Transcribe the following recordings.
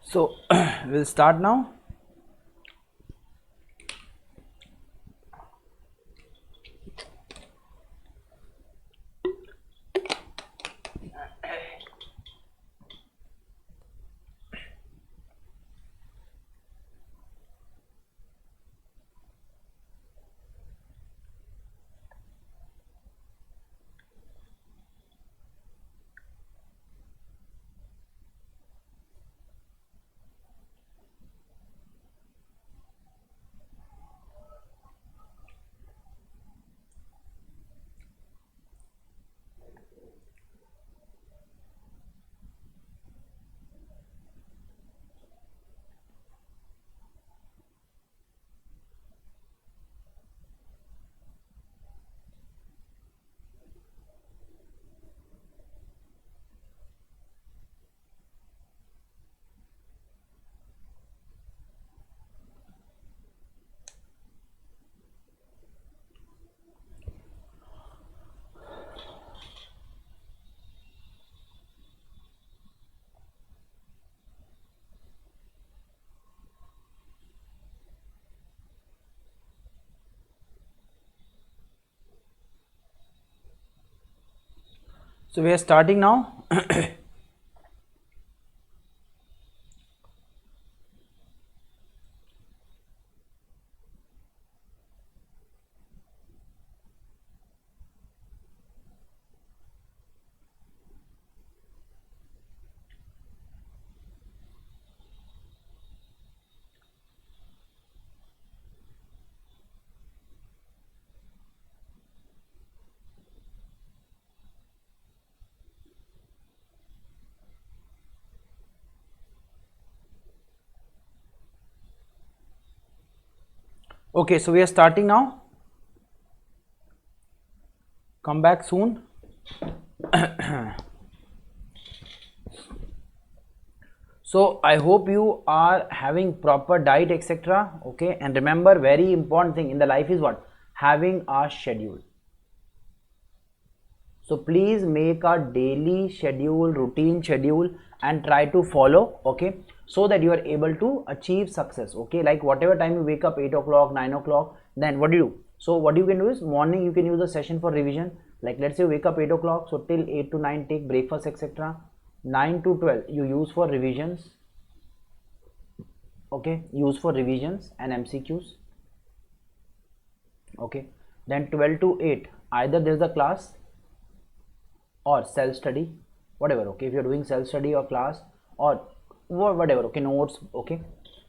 So we'll start now. So we are starting now. Okay, so we are starting now. Come back soon. So I hope you are having proper diet, etc. Okay, and remember, very important thing in the life is what? Having a schedule. So please make a daily schedule, routine schedule, and try to follow, okay, so that you are able to achieve success. Okay, like whatever time you wake up, 8 o'clock, 9 o'clock, then what do you do? So what you can do is morning you can use a session for revision. Like let's say you wake up 8 o'clock, so till 8 to 9 take breakfast, etc. 9 to 12 you use for revisions. Okay, use for revisions and MCQs. Okay, then 12 to 8 either there's a class or self study, whatever. Okay, if you're doing self study or class or whatever, okay, notes. Okay,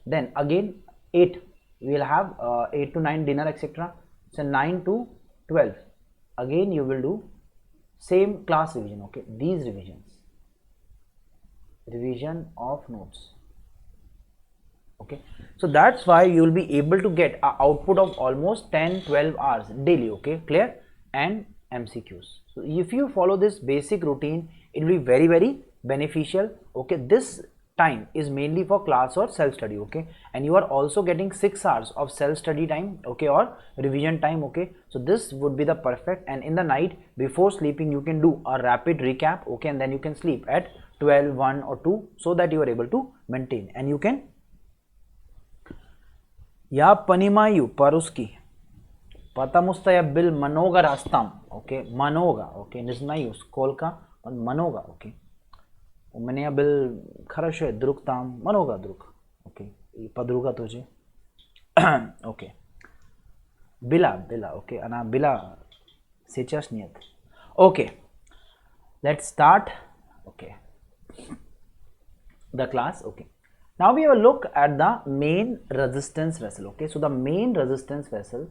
then again 8 we will have 8 to 9 dinner, etc. So 9 to 12 again you will do same class revision. Okay, these revisions, revision of notes. Okay, so that's why you will be able to get a output of almost 10-12 hours daily. Okay, clear? And MCQs. So if you follow this basic routine, it will be very beneficial. Okay, this time is mainly for class or self study. Okay, and you are also getting 6 hours of self study time, okay, or revision time. Okay, so this would be the perfect. And in the night before sleeping you can do a rapid recap. Okay, and then you can sleep at 12, 1 or 2, so that you are able to maintain. And you can Я понимаю по-русски, потому что я был много раз там, окей, много, окей, не знаю сколько, но много, окей. У меня был хороший друг там, много друг, окей, и подруга тоже, окей. Была, окей, она была, сейчас нет. Okay, let's start, okay, the class, okay. Now we have a look at the main resistance vessel. Okay, so the main resistance vessel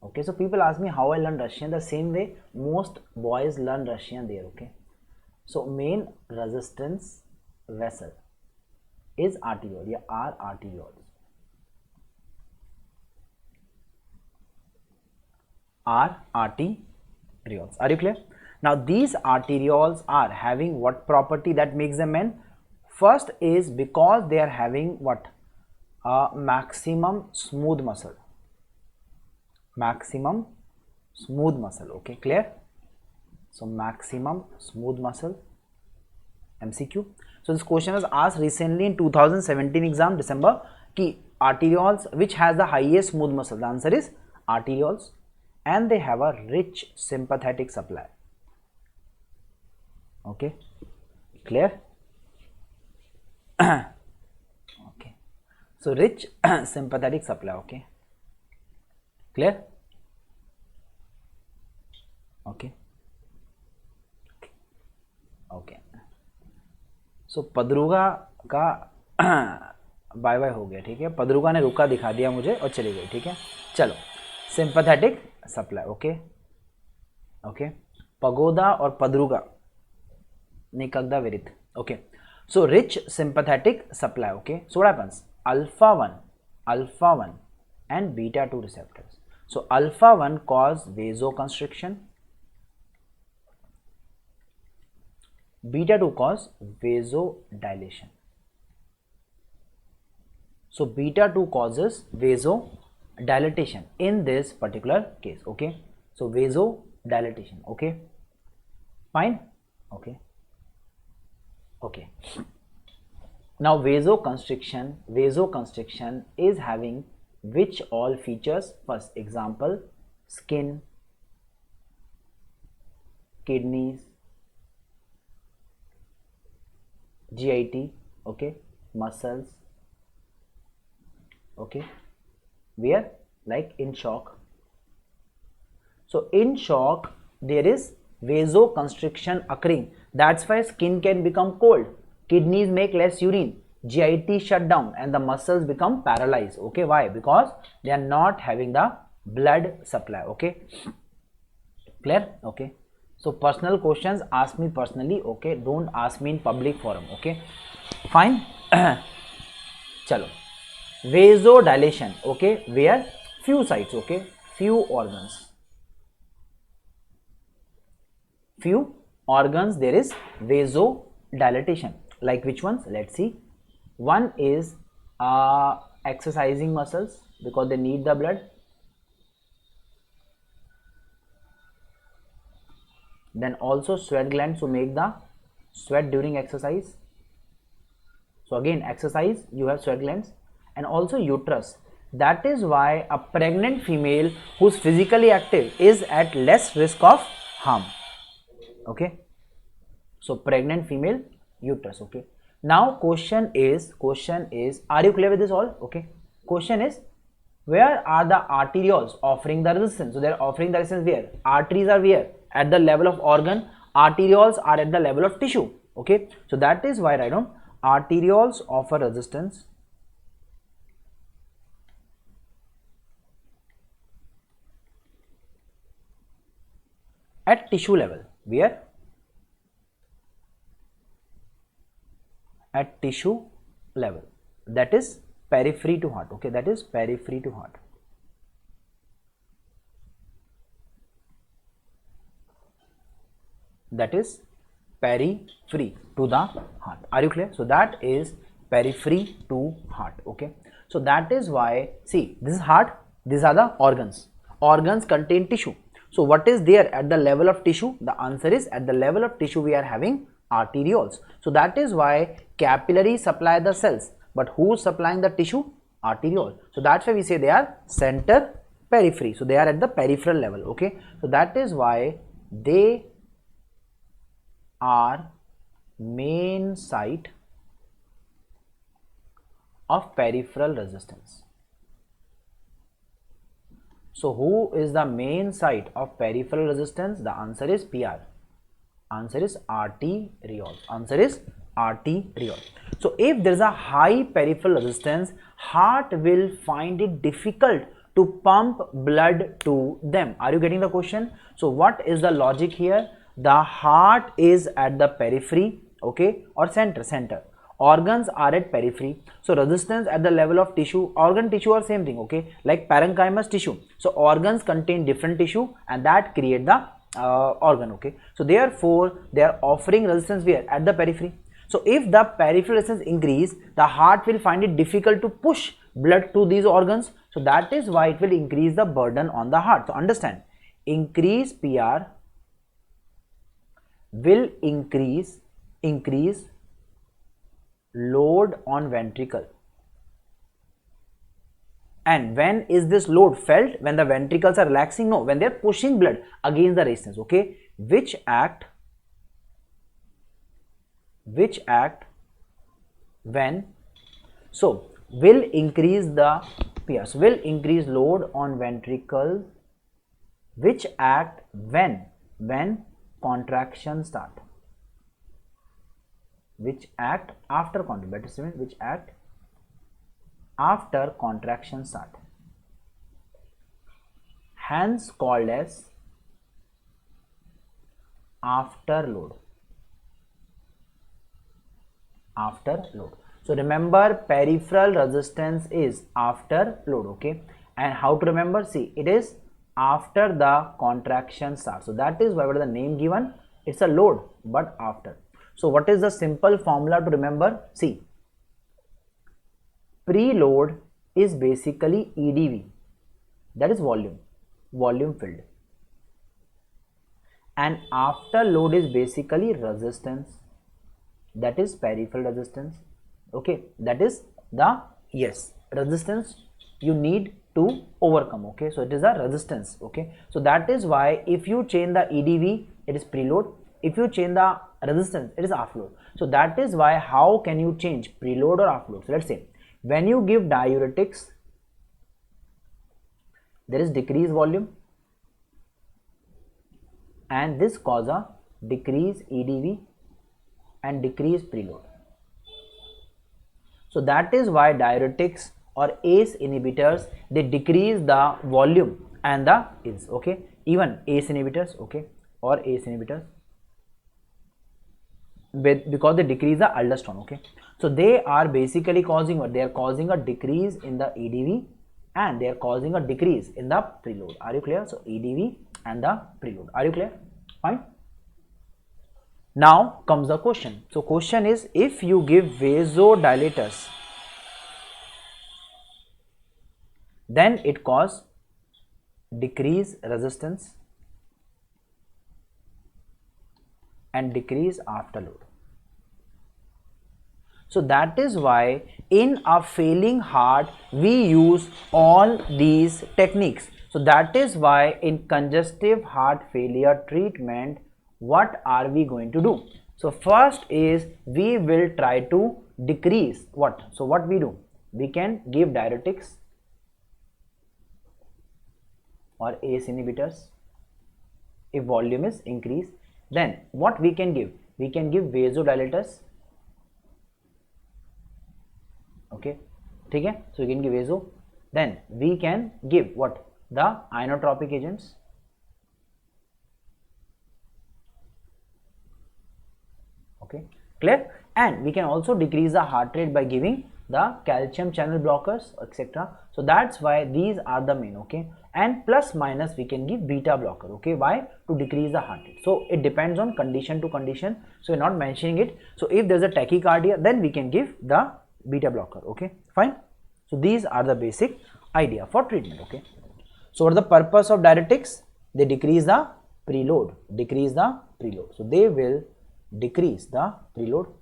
Okay, so people ask me how I learn Russian. The same way most boys learn Russian there. Okay, so main resistance vessel is arteriole, yeah, are arterioles. Are arterioles. Are you clear? Now these arterioles are having what property that makes them men? First is because they are having what? A maximum smooth muscle. Maximum smooth muscle. Okay, clear? So maximum smooth muscle. MCQ. So this question was asked recently in 2017 exam December ki arterioles which has the highest smooth muscle. The answer is arterioles, and they have a rich sympathetic supply. Okay, clear? Okay, so rich sympathetic supply. Okay, clear? Okay, okay. सो पदरुगा का bye bye हो गया, ठीक है। पदरुगा ने रुका दिखा दिया मुझे और चली गई, ठीक है। चलो, सिंपैथेटिक सप्लाई। ओके ओके, पगोदा और पदरुगा निकगदा विरित। Okay, so rich sympathetic supply. Okay, so what happens, alpha 1 and beta 2 receptors. So alpha 1 cause vasoconstriction, beta 2 cause vasodilation. So beta 2 causes vasodilatation in this particular case. Okay, so vasodilatation. Okay, fine. Okay, okay. Now vasoconstriction is having which all features? First example, skin, kidneys, GIT, okay, muscles, okay, where like in shock. So in shock there is vasoconstriction occurring, that's why skin can become cold, kidneys make less urine, GIT shut down, and the muscles become paralyzed. Okay, why? Because they are not having the blood supply. Okay, clear? Okay, so personal questions ask me personally. Okay, don't ask me in public forum. Okay, fine. Chalo, vasodilation. Okay, where? Few sites. Okay, few organs, there is vasodilatation. Like which ones? Let's see. One is exercising muscles because they need the blood. Then also sweat glands to make the sweat during exercise. So again, exercise, you have sweat glands, and also uterus. That is why a pregnant female who is physically active is at less risk of harm. Okay, so pregnant female, uterus. Okay, now question is, are you clear with this all? Okay, question is, where are the arterioles offering the resistance? So they are offering the resistance where? Arteries are where? At the level of organ. Arterioles are at the level of tissue. Okay, so that is why write down arterioles offer resistance at tissue level. Where? At tissue level, that is periphery to heart. Okay, that is periphery to heart. That is periphery to the heart. Are you clear? So that is periphery to heart. Okay, so that is why, see, this is heart, these are the organs. Organs contain tissue. So what is there at the level of tissue? The answer is, at the level of tissue we are having arterioles. So that is why capillaries supply the cells, but who is supplying the tissue? Arteriole. So that's why we say they are center periphery. So they are at the peripheral level. Okay, so that is why they are main site of peripheral resistance. So who is the main site of peripheral resistance? The answer is PR. Answer is arteriole. Answer is arteriole. So if there is a high peripheral resistance, heart will find it difficult to pump blood to them. Are you getting the question? So what is the logic here? The heart is at the periphery, okay, or center. Organs are at periphery, so resistance at the level of tissue, organ tissue are same thing, okay, like parenchymatous tissue. So organs contain different tissue and that create the organ, okay. So therefore they are offering resistance where? At the periphery. So if the peripheral resistance increase, the heart will find it difficult to push blood to these organs. So that is why it will increase the burden on the heart. So understand, increase PR will increase load on ventricle. And when is this load felt? When the ventricles are relaxing? No, when they are pushing blood against the resistance, okay, which act when, so will increase the PR, so will increase load on ventricle, which act when contraction start, which act after contraction, which act after contraction start, hence called as afterload. So remember, peripheral resistance is afterload, okay. And how to remember? See, it is after the contraction starts. So that is why what is the name given? It's a load, but after. So what is the simple formula to remember? See, preload is basically EDV, that is volume filled, and afterload is basically resistance, that is peripheral resistance, okay. That is the resistance you need to overcome, okay. So it is a resistance, okay. So that is why if you change the EDV, it is preload. If you change the resistance, it is afterload. So that is why, how can you change preload or afterload? So let's say when you give diuretics, there is decreased volume and this cause a decrease EDV and decrease preload. So that is why diuretics or ACE inhibitors, they decrease the volume and the yields, okay. Even ACE inhibitors, okay, or ACE inhibitors, because they decrease the aldosterone, okay. So they are basically causing what? They are causing a decrease in the EDV and they are causing a decrease in the preload. Are you clear? So EDV and the preload. Are you clear? Fine. Now comes the question. So question is, if you give vasodilators, then it cause decrease resistance and decrease afterload. So that is why in a failing heart we use all these techniques. So that is why in congestive heart failure treatment, what are we going to do? So first is we will try to decrease what? So what we do? We can give diuretics or ACE inhibitors if volume is increased. Then what we can give? We can give vasodilators, okay, okay. So we can give vaso. Then we can give what? The inotropic agents, okay, clear. And we can also decrease the heart rate by giving the calcium channel blockers, etc. So that's why these are the main, okay. And plus minus we can give beta blocker, okay. Why? To decrease the heart rate. So it depends on condition to condition, so we're not mentioning it. So if there's a tachycardia, then we can give the beta blocker, okay, fine. So these are the basic idea for treatment, okay. So what is the purpose of diuretics? They decrease the preload, so they will decrease the preload.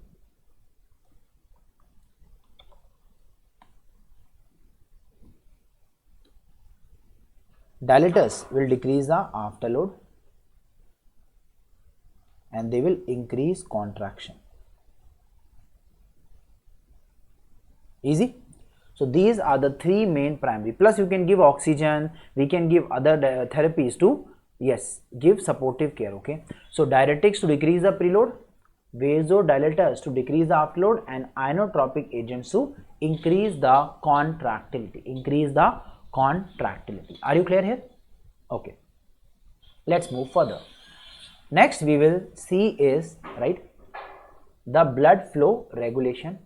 Dilators will decrease the afterload and they will increase contraction. Easy. So these are the three main primary. Plus you can give oxygen, we can give other therapies to give supportive care, okay. So diuretics to decrease the preload, vasodilators to decrease the afterload, and inotropic agents to increase the contractility, contractility. Are you clear here? Okay, let's move further. Next we will see is, right, the blood flow regulation.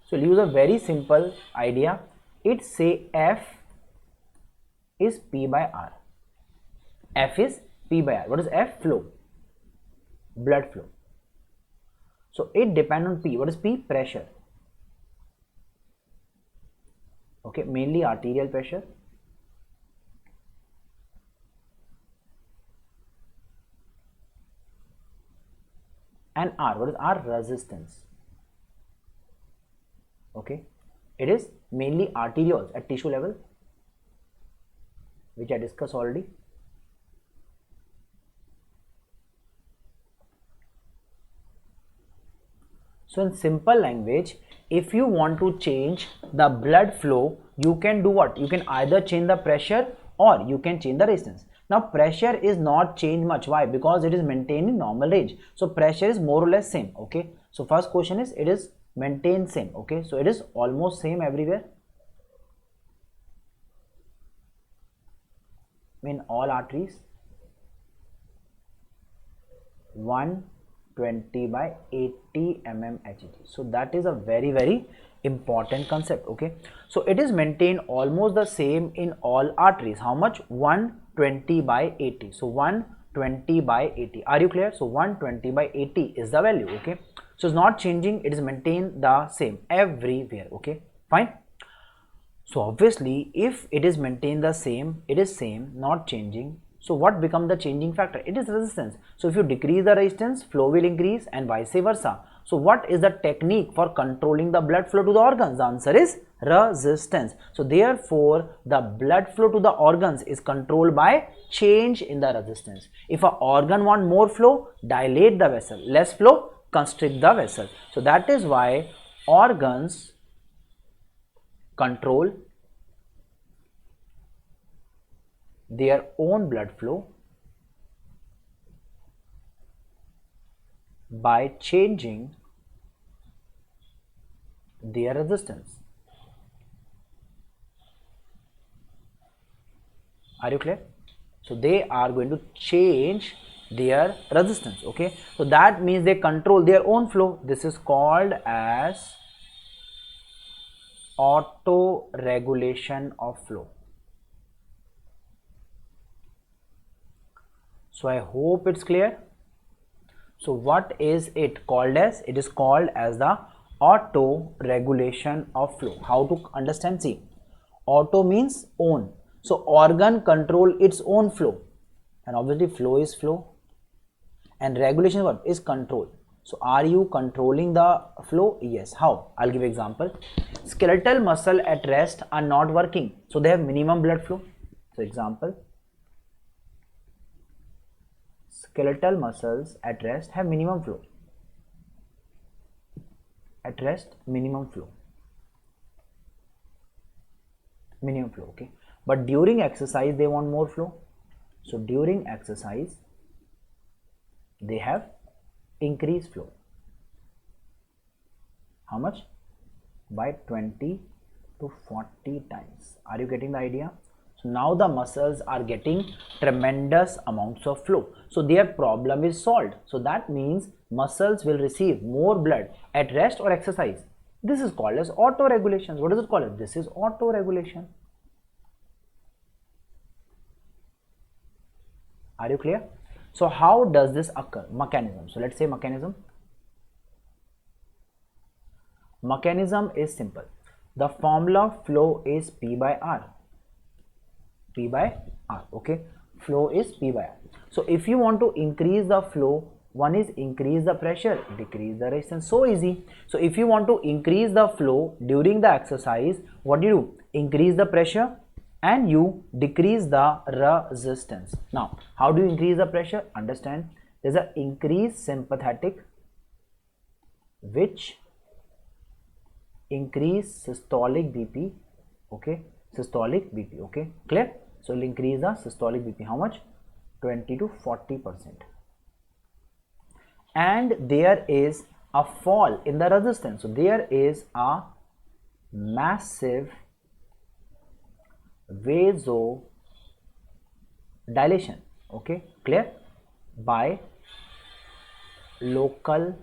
So we'll use a very simple idea. It say F is P by R. F is P by R. What is F? Flow, blood flow. So it depends on P. What is P? Pressure. Okay, mainly arterial pressure. And R. What is R? Resistance. Okay, it is mainly arterioles at tissue level, which I discussed already. So in simple language, if you want to change the blood flow, you can do what? You can either change the pressure or you can change the resistance. Now pressure is not changed much. Why? Because it is maintained in normal range. So pressure is more or less same. Okay, so first question is, it is maintained same. Okay, so it is almost same everywhere in all arteries. 120 by 80 mm Hg. So that is a very important concept. Okay, so it is maintained almost the same in all arteries. How much? 120 by 80. So 120 by 80. Are you clear? So 120 by 80 is the value. Okay, so it's not changing, it is maintained the same everywhere. Okay, fine. So obviously if it is maintained the same, it is same, not changing. So what become the changing factor? It is resistance. So if you decrease the resistance, flow will increase and vice versa. So what is the technique for controlling the blood flow to the organs? The answer is resistance. So therefore the blood flow to the organs is controlled by change in the resistance. If an organ want more flow, dilate the vessel. Less flow, constrict the vessel. So that is why organs control their own blood flow by changing their resistance. Are you clear? So they are going to change their resistance. Okay, so that means they control their own flow. This is called as auto regulation of flow. So I hope it's clear. So what is it called as? It is called as the auto regulation of flow. How to understand? See, auto means own. So organ control its own flow, and obviously flow is flow, and regulation what is control. So are you controlling the flow? Yes. How? I'll give example. Skeletal muscle at rest are not working, so they have minimum blood flow. So example, skeletal muscles at rest have minimum flow. At rest, minimum flow. Minimum flow, okay. But during exercise, they want more flow. So during exercise, they have increased flow. How much? By 20 to 40 times. Are you getting the idea? So now the muscles are getting tremendous amounts of flow. So their problem is solved. So that means muscles will receive more blood at rest or exercise. This is called as auto regulation. What is it called? This is auto regulation. Are you clear? So how does this occur? Mechanism. So let's say mechanism. Mechanism is simple. The formula of flow is P by R. P by R. Okay. Flow is P by R. So if you want to increase the flow, one is increase the pressure, decrease the resistance. So easy. So if you want to increase the flow during the exercise, what do you do? Increase the pressure and you decrease the resistance. Now, how do you increase the pressure? Understand, there's an increased sympathetic which increase systolic BP. Okay, systolic BP. Okay, clear? So we'll increase the systolic BP. How much? 20 to 40%. and there is a fall in the resistance. So there is a massive vasodilation, okay, clear, by local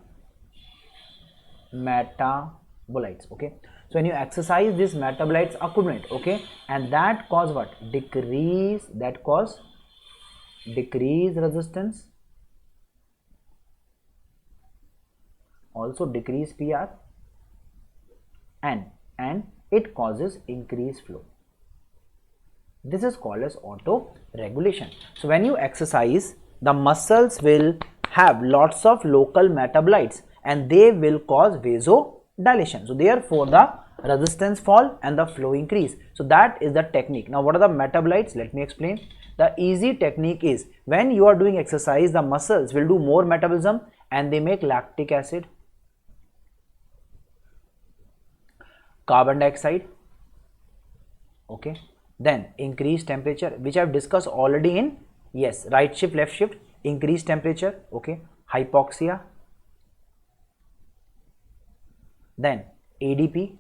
metabolites, okay. So when you exercise, these metabolites accumulate, okay, and that cause what? Decrease resistance, also decrease PR, and it causes increased flow. This is called as auto regulation. So when you exercise, the muscles will have lots of local metabolites and they will cause vasodilation. So therefore the resistance fall and the flow increase. So that is the technique. Now what are the metabolites? Let me explain. The easy technique is, when you are doing exercise, the muscles will do more metabolism and they make lactic acid, carbon dioxide, okay, then increase temperature, which I have discussed already in, yes, right shift, left shift, increase temperature, okay, hypoxia, then ADP,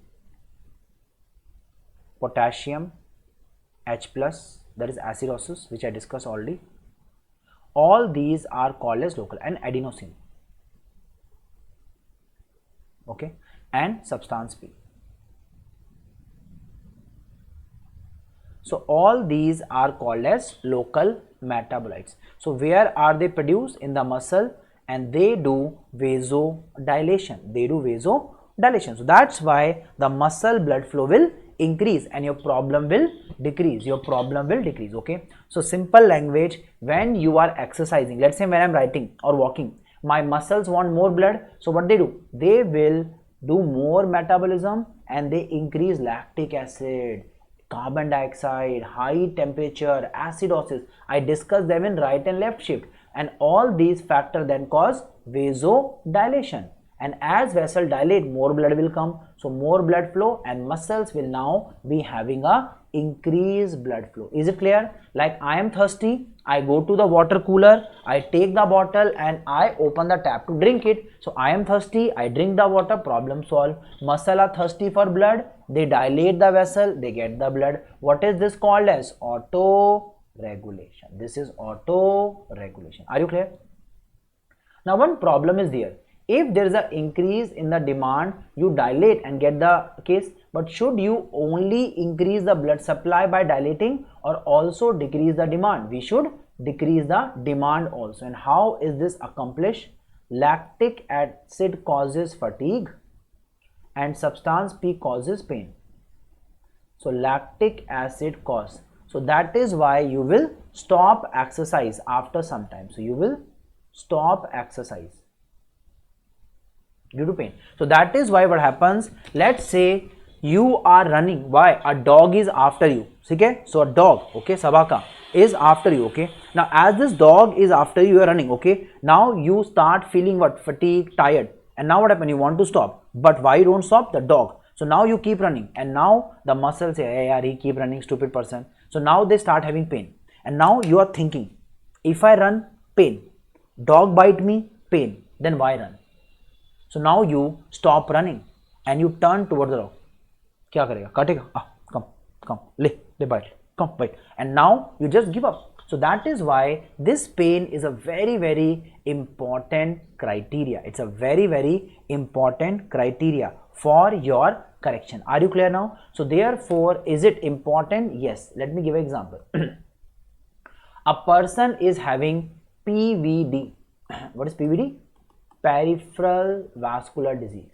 potassium, H plus, that is acidosis, which I discussed already. All these are called as local, and adenosine, okay, and substance P. So all these are called as local metabolites. So where are they produced? In the muscle, and they do vasodilation. So that's why the muscle blood flow will increase and your problem will decrease. Okay. So simple language, when you are exercising, let's say when I'm writing or walking, my muscles want more blood. So what they do? They will do more metabolism and they increase lactic acid, carbon dioxide, high temperature, acidosis. I discussed them in right and left shift, and all these factors then cause vasodilation, and as vessel dilate, more blood will come, so more blood flow and muscles will now be having a increased blood flow. Is it clear? Like I am thirsty, I go to the water cooler, I take the bottle and I open the tap to drink it. So I am thirsty, I drink the water, problem solved. Muscle are thirsty for blood, they dilate the vessel, they get the blood. What is this called as? Auto regulation. This is auto regulation. Are you clear? Now one problem is there. If there is an increase in the demand, you dilate and get the case, but should you only increase the blood supply by dilating or also decrease the demand? We should decrease the demand also. And how is this accomplished? Lactic acid causes fatigue and substance P causes pain. So lactic acid cause. So that is why you will stop exercise after some time. So you will stop exercise due to pain. So that is why what happens, let's say you are running, why? A dog is after you, okay? So a dog, okay, sabaka is after you, okay? Now as this dog is after you, you are running, okay? Now you start feeling what? Fatigue, tired, and now what happens? You want to stop, but why you don't stop? The dog. So now you keep running, and now the muscles say, hey yaar, he keep running, stupid person. So now they start having pain, and now you are thinking, if I run, pain, dog bite me, pain, then why run? So now you stop running and you turn towards the dog. क्या करेगा? काटेगा? Come, ले bite, come bite, and now you just give up. So that is why this pain is a very, very important criteria. It's a very, very important criteria for your correction. Are you clear now? So therefore, is it important? Yes. Let me give an example. A person is having PVD. What is PVD? Peripheral vascular disease.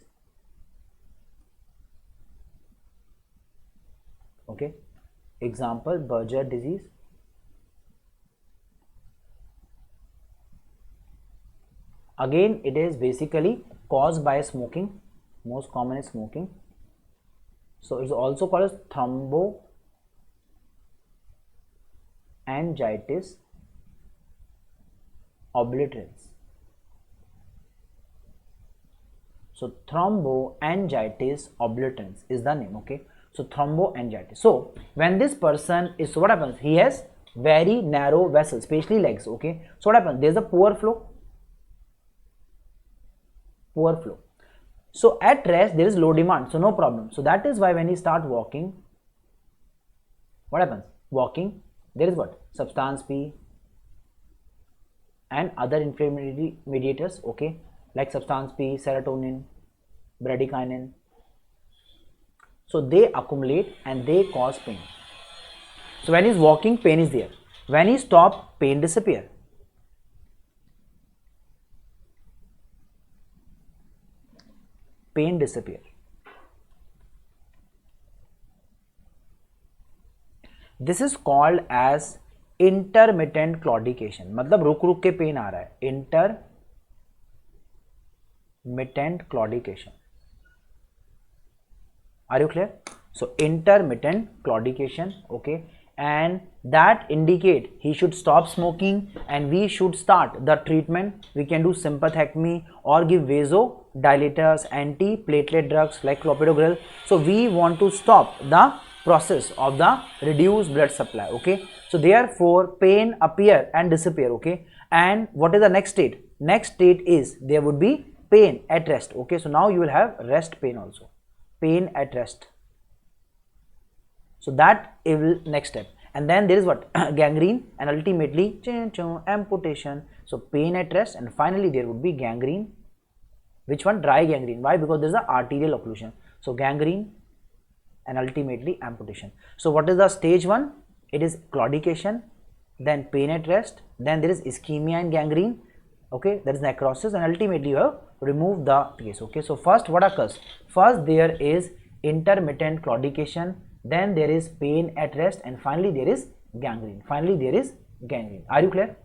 Okay. Example, Berger disease. Again, it is basically caused by smoking. Most common is smoking. So it's also called as thromboangiitis obliterans. So thromboangiitis obliterans is the name, okay? So thromboangiitis. So when this person is, so what happens? He has very narrow vessels, especially legs, okay? So what happens? There's a poor flow. poor flow. So at rest there is low demand, so no problem. So that is why when he start walking, what happens? Walking, there is what? Substance P and other inflammatory mediators, okay, like substance P, serotonin, bradykinin. So they accumulate and they cause pain. So when he's walking, pain is there. When he stop, pain disappear. Pain disappear. This is called as intermittent claudication. मतलब रुक रुक के pen आ रहा है. Intermittent claudication. Are you clear? So intermittent claudication, okay, and that indicate he should stop smoking and we should start the treatment. We can do sympathectomy or give vasodilators, anti-platelet drugs like clopidogrel. So we want to stop the process of the reduced blood supply, okay. So therefore pain appear and disappear, okay. And what is the next state? Next state is there would be pain at rest, okay. So now you will have rest pain also, pain at rest. So that is next step. And then there is what? Gangrene and ultimately amputation. So pain at rest and finally there would be gangrene. Which one? Dry gangrene. Why? Because there is an arterial occlusion. So gangrene and ultimately amputation. So what is the stage 1? It is claudication, then pain at rest, then there is ischemia and gangrene, okay, there is necrosis, and ultimately you have removed the case, okay. So first what occurs? First there is intermittent claudication, then there is pain at rest, and finally there is gangrene. Finally there is gangrene. Are you clear?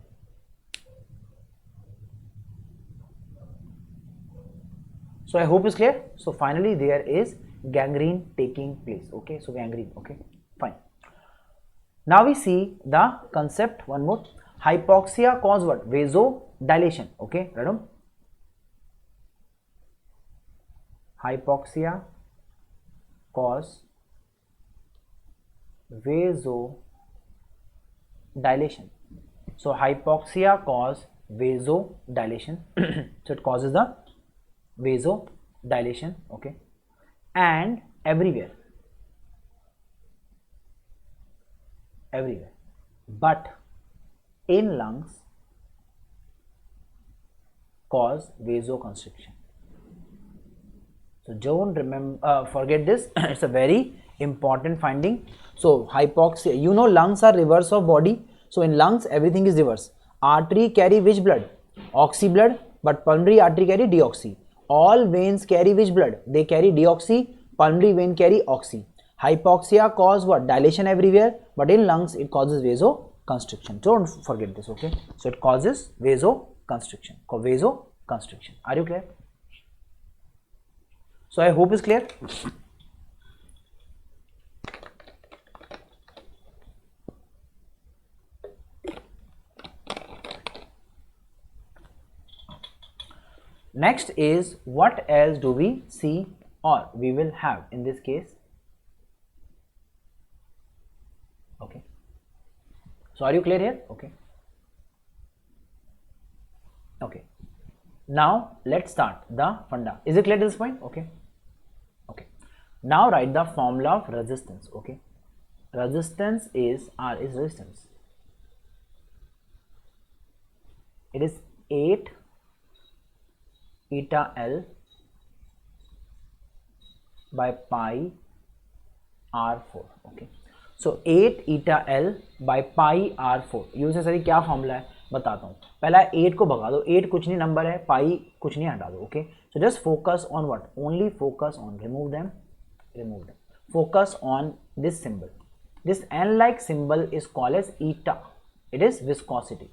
So I hope it's clear. So finally there is gangrene taking place, okay. So gangrene, okay, fine. Now we see the concept one more. Hypoxia cause what? Vasodilation, okay, right on. Hypoxia cause vasodilation. So hypoxia cause vasodilation. So it causes the vasodilation, okay, and everywhere, but in lungs cause vasoconstriction. So don't remember, forget this. It's a very important finding. So hypoxia, you know lungs are reverse of body. So in lungs everything is reverse. Artery carry which blood? Oxy blood, but pulmonary artery carry deoxy. All veins carry which blood? They carry deoxy. Pulmonary vein carry oxy. Hypoxia cause what? Dilation everywhere, but in lungs it causes vasoconstriction. Don't forget this, okay. So it causes vasoconstriction. Vasoconstriction. Are you clear? So I hope it's clear. Next is what else do we see or we will have in this case, okay. So are you clear here? Okay, okay. Now let's start the funda. Is it clear to this point? Okay, okay. Now write the formula of resistance, okay. Resistance is R is resistance. It is 8 eta L by pi R4, okay. So 8 eta L by pi R4. Use से सही क्या formula है बताता हूँ. पहला 8 को भगा दो, 8 कुछ नहीं नंबर है, पाई कुछ नहीं हटा दो, okay. So just focus on what? Only focus on remove them. Focus on this symbol. This N like symbol is called as eta. It is viscosity.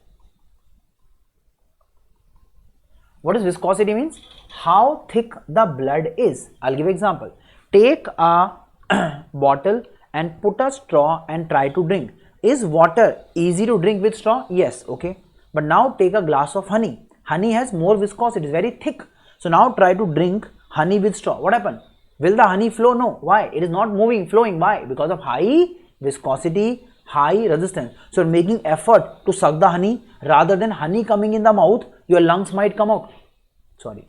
What does viscosity means? How thick the blood is. I'll give example. Take a bottle and put a straw and try to drink. Is water easy to drink with straw? Yes, okay. But now take a glass of honey. Honey has more viscosity, it is very thick. So now try to drink honey with straw. What happened? Will the honey flow? No. Why? It is not moving, flowing. Why? Because of high viscosity, high resistance. So making effort to suck the honey rather than honey coming in the mouth, your lungs might come out. Sorry.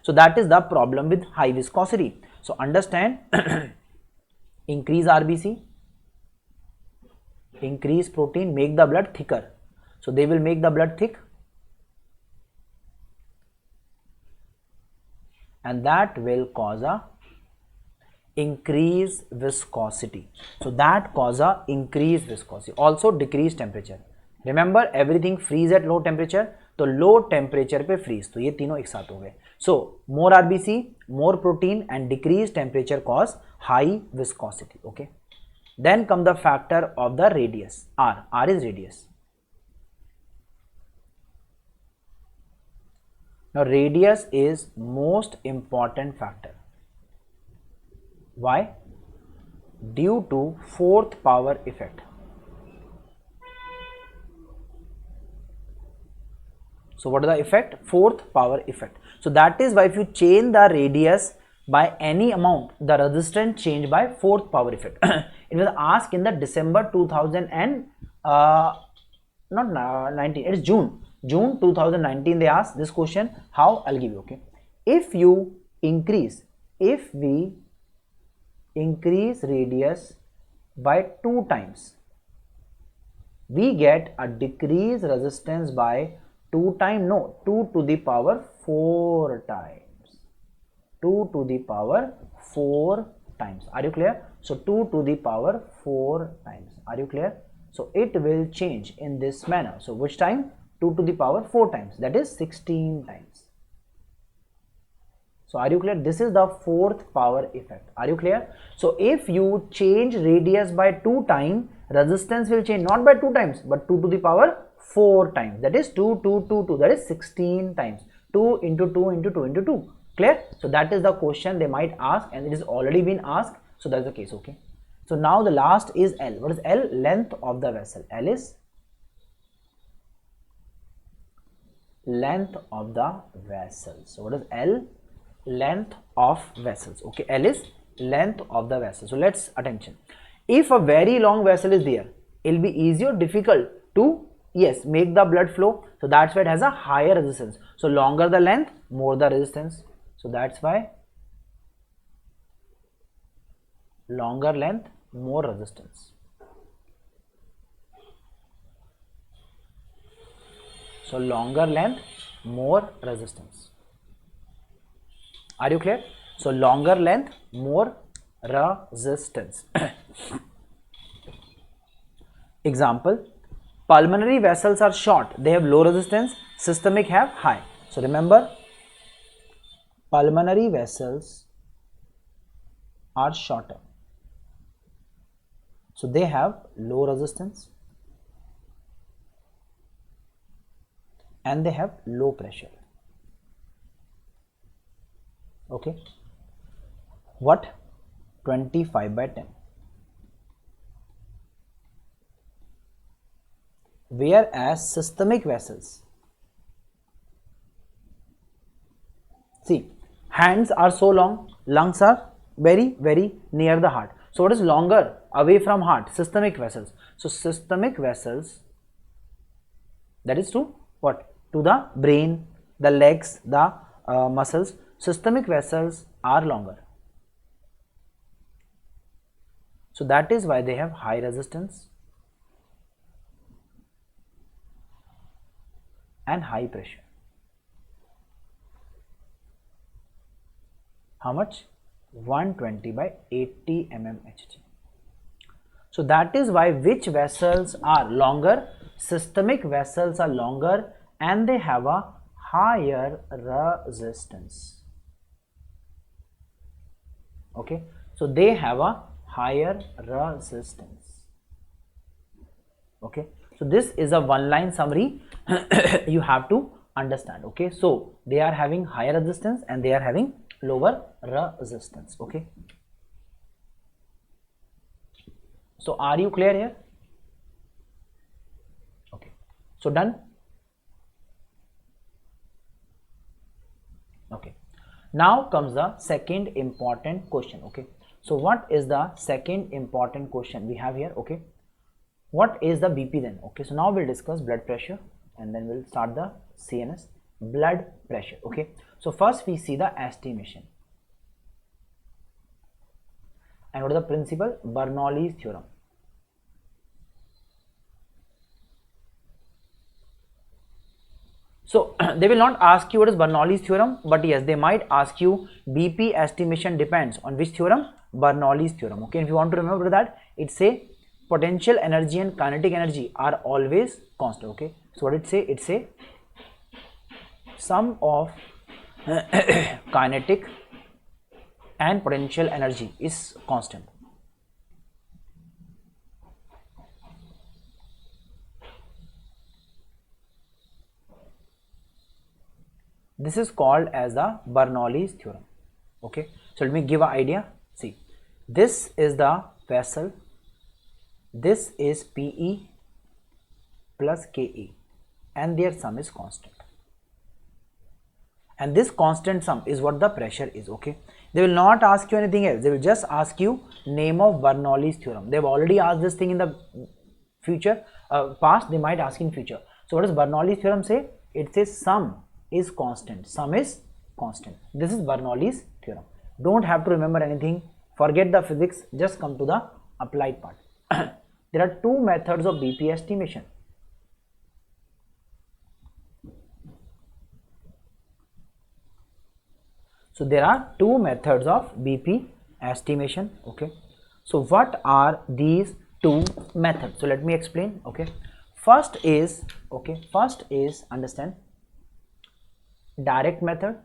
So that is the problem with high viscosity. So understand, increase RBC, increase protein, make the blood thicker. So they will make the blood thick, and that will cause a increase viscosity. So that cause a increase viscosity. Also decrease temperature. Remember everything freeze at low temperature, तो low temperature पे freeze, तो ये तीनों एक साथ हो गए. So more RBC, more protein and decrease temperature cause high viscosity. Okay, then come the factor of the radius. R is radius. Now radius is most important factor. Why? Due to fourth power effect. So what is the effect? Fourth power effect. So that is why if you change the radius by any amount, the resistance change by fourth power effect. It was asked in the December 2000 and not 19, it is June 2019 they asked this question. How? I'll give you. Okay, if we increase radius by 2 times, we get a decrease resistance by 2 times, no, 2 to the power 4 times. 2 to the power 4 times. Are you clear? So 2 to the power 4 times. Are you clear? So it will change in this manner. So which time? 2 to the power 4 times, that is 16 times. So are you clear? This is the fourth power effect. Are you clear? So if you change radius by 2 times, resistance will change not by 2 times but 2 to the power 4 times, that is 2, 2, 2, 2, that is 16 times. 2 into 2 into 2 into 2. Clear? So that is the question they might ask, and it is already been asked. So that's the case. Okay, so now the last is L. What is L? Length of the vessel. L is length of the vessel. So what is L? Length of vessels. Okay, L is length of the vessel. So let's attention. If a very long vessel is there, it will be easy or difficult to, yes, make the blood flow. So that's why it has a higher resistance. So longer the length, more the resistance. So that's why longer length, more resistance. So longer length, more resistance. Are you clear? So longer length, more resistance. Example, pulmonary vessels are short, they have low resistance, systemic have high. So remember, pulmonary vessels are shorter, so they have low resistance and they have low pressure. Okay, what? 25 by 10. Whereas systemic vessels, see, hands are so long, lungs are very near the heart. So what is longer away from heart? Systemic vessels. So systemic vessels, that is to what? To the brain, the legs, the muscles. Systemic vessels are longer. So that is why they have high resistance and high pressure. How much? 120 by 80 mmHg. So that is why which vessels are longer? Systemic vessels are longer and they have a higher resistance. Okay, so they have a higher resistance. Okay, so this is a one line summary you have to understand. Okay, so they are having higher resistance and they are having lower resistance. Okay, so are you clear here? Okay, so done. Okay, now comes the second important question. Okay, so what is the second important question we have here? Okay, what is the BP then? Okay, so now we'll discuss blood pressure and then we'll start the CNS. blood pressure. Okay, so first we see the estimation. And what is the principle? Bernoulli's theorem. So they will not ask you what is Bernoulli's theorem, but yes, they might ask you BP estimation depends on which theorem? Bernoulli's theorem. Okay, if you want to remember that, it say potential energy and kinetic energy are always constant. Okay, so what it say? It say sum of kinetic and potential energy is constant. This is called as the Bernoulli's theorem. Okay, so let me give an idea. See, this is the vessel, this is PE plus KE, and their sum is constant. And this constant sum is what the pressure is. Okay, they will not ask you anything else, they will just ask you name of Bernoulli's theorem. They have already asked this thing in the future, past, they might ask in future. So what does Bernoulli's theorem say? It says sum is constant, sum is constant. This is Bernoulli's theorem. Don't have to remember anything, forget the physics, just come to the applied part. There are two methods of BP estimation. So there are two methods of BP estimation. Okay, so what are these two methods? So let me explain. Okay, first is understand direct method,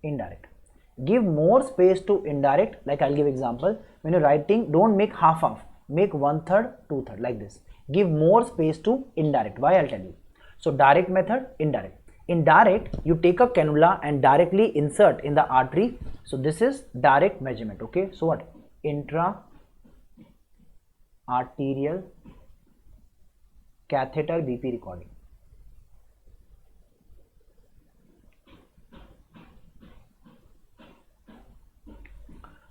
indirect. Give more space to indirect. Like I'll give example. When you're writing, don't make half, make 1/3, 2/3 like this. Give more space to indirect. Why? I'll tell you. So direct method, indirect. In direct, you take a cannula and directly insert in the artery. So this is direct measurement. Okay, so what? Intra-arterial catheter BP recording.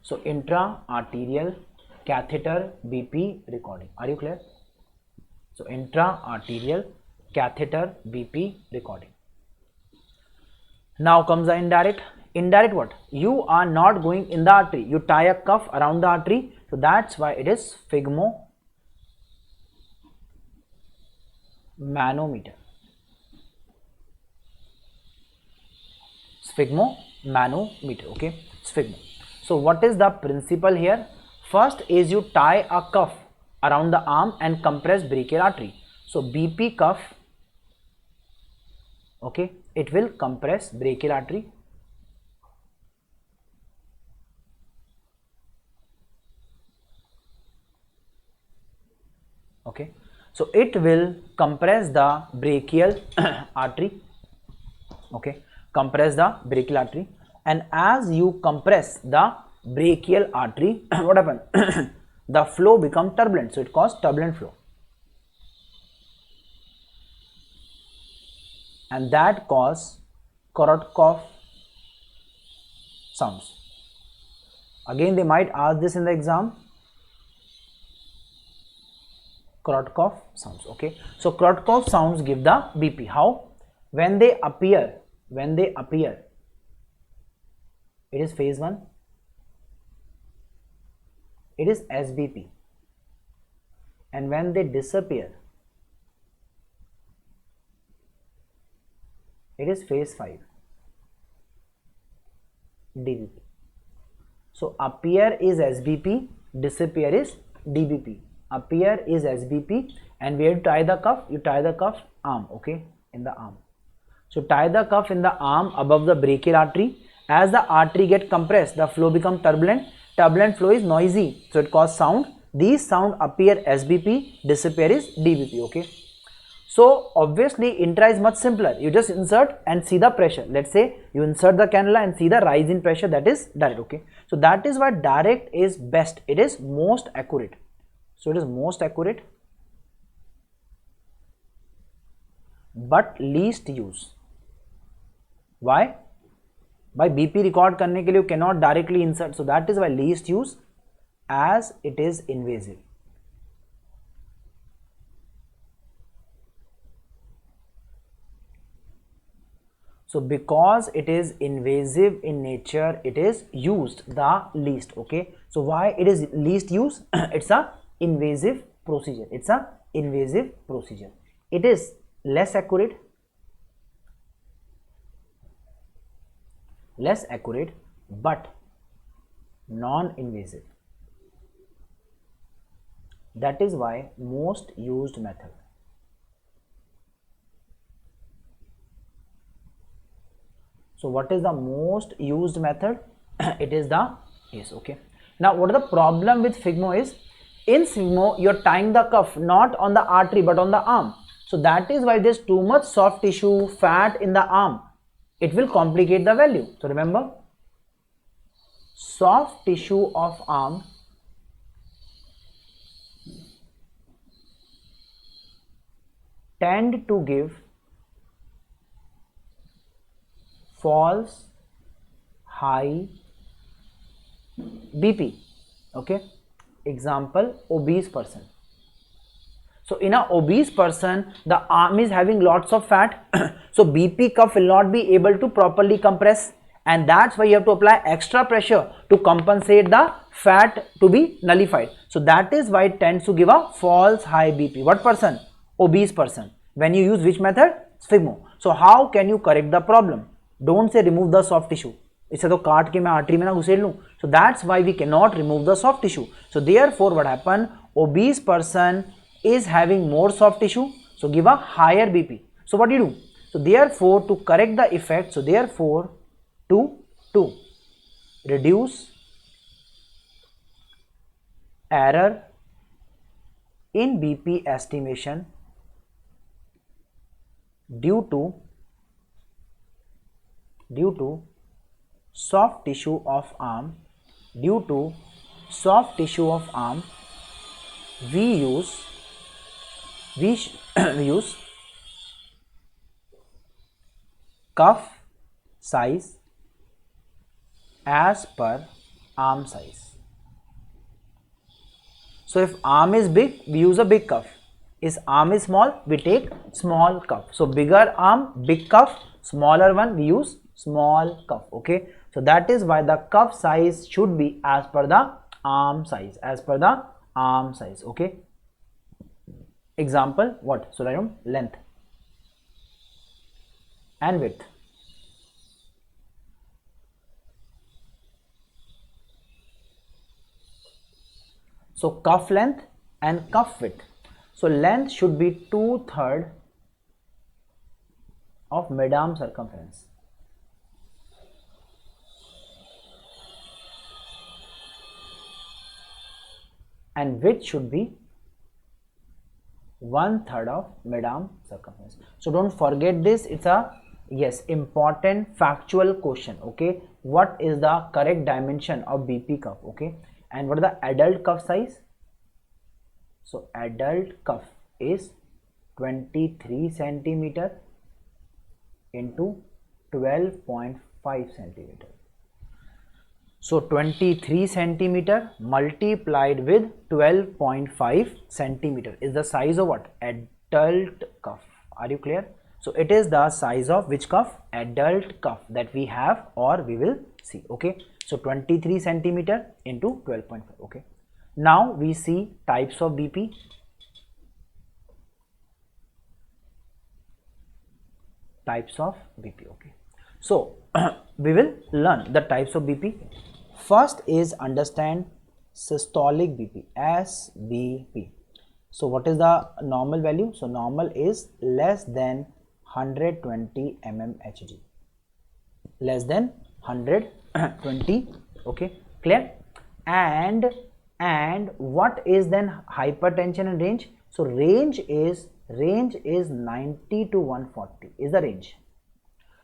So intra-arterial catheter BP recording. Are you clear? So intra-arterial catheter BP recording. Now comes the indirect. Indirect what? You are not going in the artery. You tie a cuff around the artery. So that's why it is sphygmomanometer. Sphygmomanometer. Okay, sphygmo. So what is the principle here? First is you tie a cuff around the arm and compress brachial artery. So BP cuff, okay, it will compress brachial artery. Okay, so it will compress the brachial artery. Okay, compress the brachial artery. And as you compress the brachial artery, what happens? The flow becomes turbulent, so it causes turbulent flow, and that causes Korotkov sounds. Again, they might ask this in the exam. Korotkov sounds. Okay, so Korotkov sounds give the BP. How? When they appear, it is phase 1, it is SBP, and when they disappear, it is phase 5, DBP. So appear is SBP, disappear is DBP. Appear is SBP, and where to tie the cuff? You tie the cuff arm. Okay, in the arm. So tie the cuff in the arm above the brachial artery. As the artery get compressed, the flow becomes turbulent. Turbulent flow is noisy, so it causes sound. These sound appear SBP, disappear is DBP. Okay, so obviously intra is much simpler. You just insert and see the pressure. Let's say you insert the cannula and see the rise in pressure, that is direct. Okay, so that is why direct is best. It is most accurate. So it is most accurate, but least use. Why? By BP record करने के लिए you cannot directly insert, so that is why least use, as it is invasive. So because it is invasive in nature, it is used the least. Okay, so why it is least used? It's a invasive procedure. It's a invasive procedure. It is less accurate, but non-invasive. That is why most used method. So what is the most used method? It is the ACE. Okay. Now what is the problem with Figmo is, in Figmo you're tying the cuff not on the artery but on the arm. So that is why there's too much soft tissue, fat in the arm. It will complicate the value. So remember, soft tissue of arm tend to give false high BP. Okay, example, obese person. So in a obese person, the arm is having lots of fat, so BP cuff will not be able to properly compress, and that's why you have to apply extra pressure to compensate the fat to be nullified. So that is why it tends to give a false high BP. What person? Obese person. When you use which method? Sphygmo. So how can you correct the problem? Don't say remove the soft tissue. इसे तो काट के मैं artery में ना घुसेड़ लूं. So that's why we cannot remove the soft tissue. So therefore what happen? Obese person is having more soft tissue, so give a higher BP. So what do you do? So therefore to correct the effect, so therefore to reduce error in BP estimation due to soft tissue of arm, we use cuff size as per arm size. So if arm is big, we use a big cuff. If arm is small, we take small cuff. So bigger arm, big cuff, smaller one, we use small cuff. Okay, so that is why the cuff size should be as per the arm size, okay. Example, what? So write down length and width. So cuff length and cuff width. So length should be 2/3 of mid-arm circumference. And width should be 1/3 of mid-arm circumference. So don't forget this. It's a important factual question. Okay, what is the correct dimension of BP cuff? Okay, and what is the adult cuff size? So adult cuff is 23 centimeter into 12.5 centimeter. So 23 centimeter multiplied with 12.5 centimeter is the size of what? Adult cuff. Are you clear? So it is the size of which cuff? Adult cuff that we have or we will see. Okay, so 23 centimeter into 12.5. okay, now we see types of BP. Okay, so we will learn the types of BP. First is understand systolic BP, SBP. So what is the normal value? So normal is less than 120 mmHg, less than 120. Okay, clear? And what is then hypertension and range? So range is 90 to 140 is the range.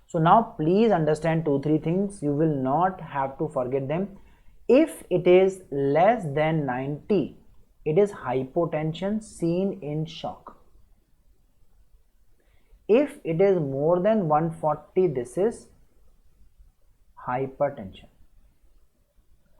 So now please understand 2-3 things. You will not have to forget them. If it is less than 90, it is hypotension seen in shock. If it is more than 140, this is hypertension.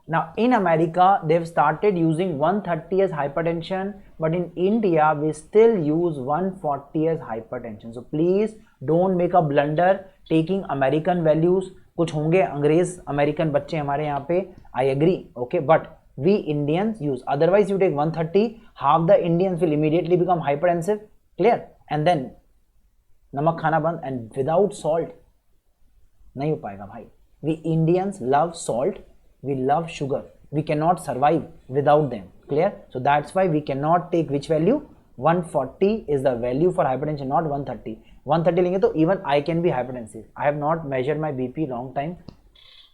Now in America, they've started using 130 as hypertension, but in India, we still use 140 as hypertension. So please don't make a blunder taking American values. कुछ होंगे अंग्रेज American बच्चे हमारे यहाँ पे, I agree, okay, but we Indians use. Otherwise, you take 130, half the Indians will immediately become hypertensive, clear, and then नमक खाना बंद, and without salt नहीं हो पाएगा भाई. We Indians love salt, we love sugar, we cannot survive without them, clear? So that's why we cannot take which value, 140 is the value for hypertension, not 130. 130 लेंगे तो even I can be hypertensive. I have not measured my BP long time,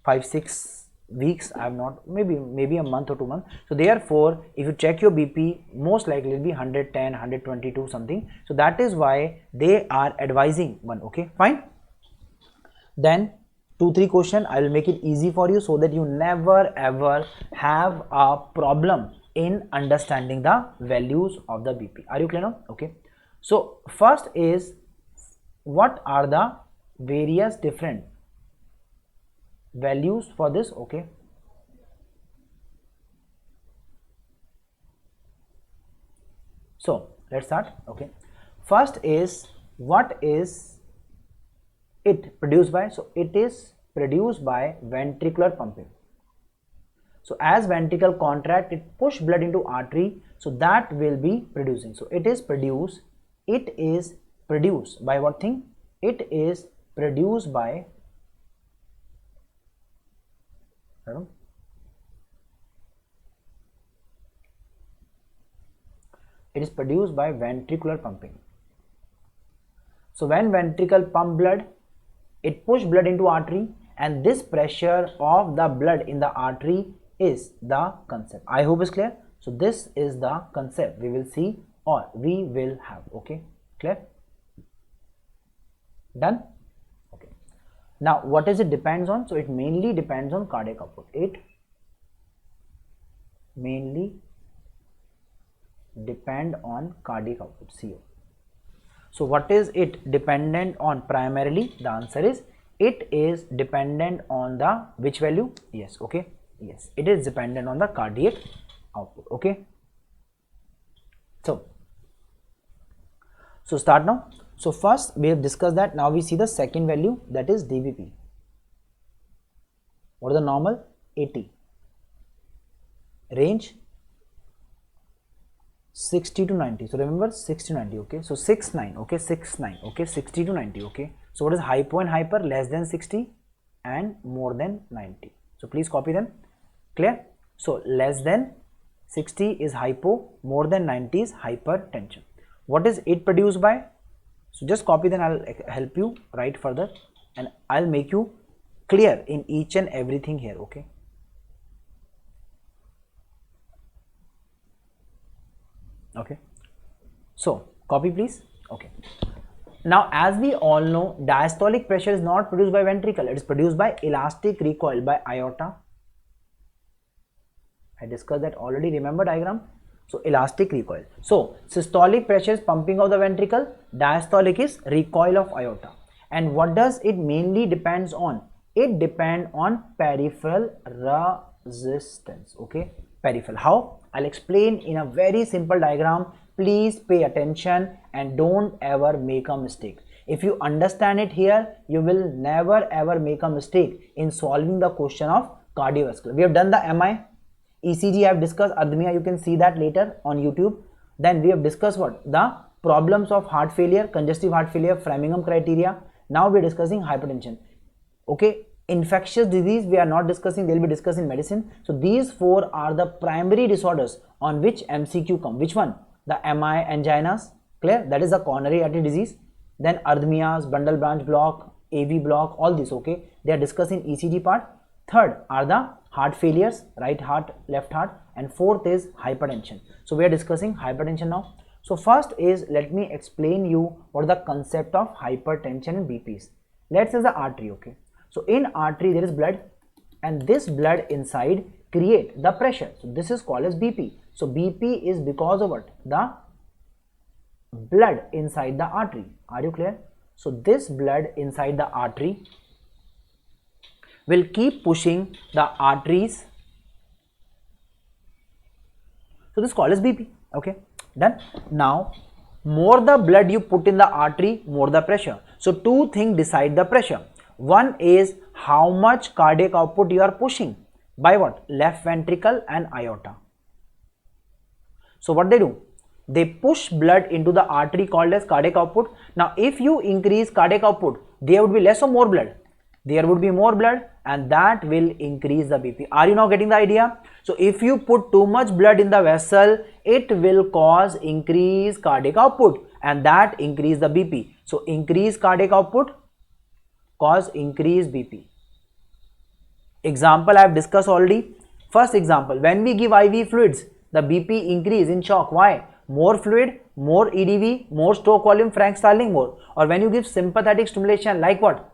5-6 weeks. I have not, maybe a month or 2 months. So therefore, if you check your BP, most likely it will be 110, 122 something. So that is why they are advising one. Okay, fine. Then 2-3 question, I will make it easy for you so that you never ever have a problem in understanding the values of the BP. Are you clear now? Okay. So first is, what are the various different values for this? Okay. So let's start. Okay. First is, what is it produced by? So it is produced by ventricular pumping. So as ventricle contract, it push blood into artery, so that will be producing. So it is produced by what thing? It is produced by ventricular pumping. So when ventricle pump blood, it push blood into artery, and this pressure of the blood in the artery is the concept. I hope it's clear. So this is the concept we will see or we will have. Okay, clear? Done? Okay. Now what is it depends on? So it mainly depends on cardiac output. It mainly depend on cardiac output, CO. So what is it dependent on primarily? The answer is, it is dependent on the which value? Yes, okay. Yes, it is dependent on the cardiac output. Okay. So start now. So first we have discussed that. Now we see the second value, that is DBP. What is the normal? 80. Range 60 to 90. So remember 60 to 90. Okay. So 69. Okay. 69. Okay. 60 to 90. Okay. So what is hypo and hyper? Less than 60 and more than 90. So please copy them. Clear? So less than 60 is hypo, more than 90 is hypertension. What is it produced by? So just copy, then I'll help you write further and I'll make you clear in each and everything here. Okay. Okay. So copy please. Okay. Now as we all know, diastolic pressure is not produced by ventricle, it is produced by elastic recoil by aorta. I discussed that already, remember diagram? So elastic recoil. So systolic pressure is pumping of the ventricle, diastolic is recoil of aorta. And what does it mainly depends on? It depends on peripheral resistance. Okay, peripheral. How? I'll explain in a very simple diagram. Please pay attention and don't ever make a mistake. If you understand it here, you will never ever make a mistake in solving the question of cardiovascular. We have done the MI. ECG I have discussed, arrhythmia, you can see that later on YouTube. Then we have discussed what? The problems of heart failure, congestive heart failure, Framingham criteria. Now we are discussing hypertension. Okay, infectious disease we are not discussing, they will be discussing medicine. So these four are the primary disorders on which MCQ come. Which one? The MI, anginas, clear? That is the coronary artery disease. Then arrhythmias, bundle branch block, AV block, all this. Okay, they are discussing ECG part. Third are the heart failures, right heart, left heart, and fourth is hypertension. So we are discussing hypertension now. So first is, let me explain you what is the concept of hypertension and BPs. Let's say the artery. Okay, so in artery there is blood, and this blood inside create the pressure. So this is called as BP. So BP is because of what? The blood inside the artery. Are you clear? So this blood inside the artery will keep pushing the arteries So this is called as BP. Okay, done. Now, more the blood you put in the artery, more the pressure. So two things decide the pressure. One is how much cardiac output you are pushing by what? Left ventricle and aorta. So what they do? They push blood into the artery called as cardiac output. Now if you increase cardiac output, there would be less or more blood? There would be more blood, and that will increase the BP. Are you now getting the idea? So if you put too much blood in the vessel, it will cause increased cardiac output, and that increase the BP. So increase cardiac output cause increased BP. Example I have discussed already. First example, when we give IV fluids, the BP increase in shock. Why? More fluid, more EDV, more stroke volume, Frank Starling more. Or when you give sympathetic stimulation, like what?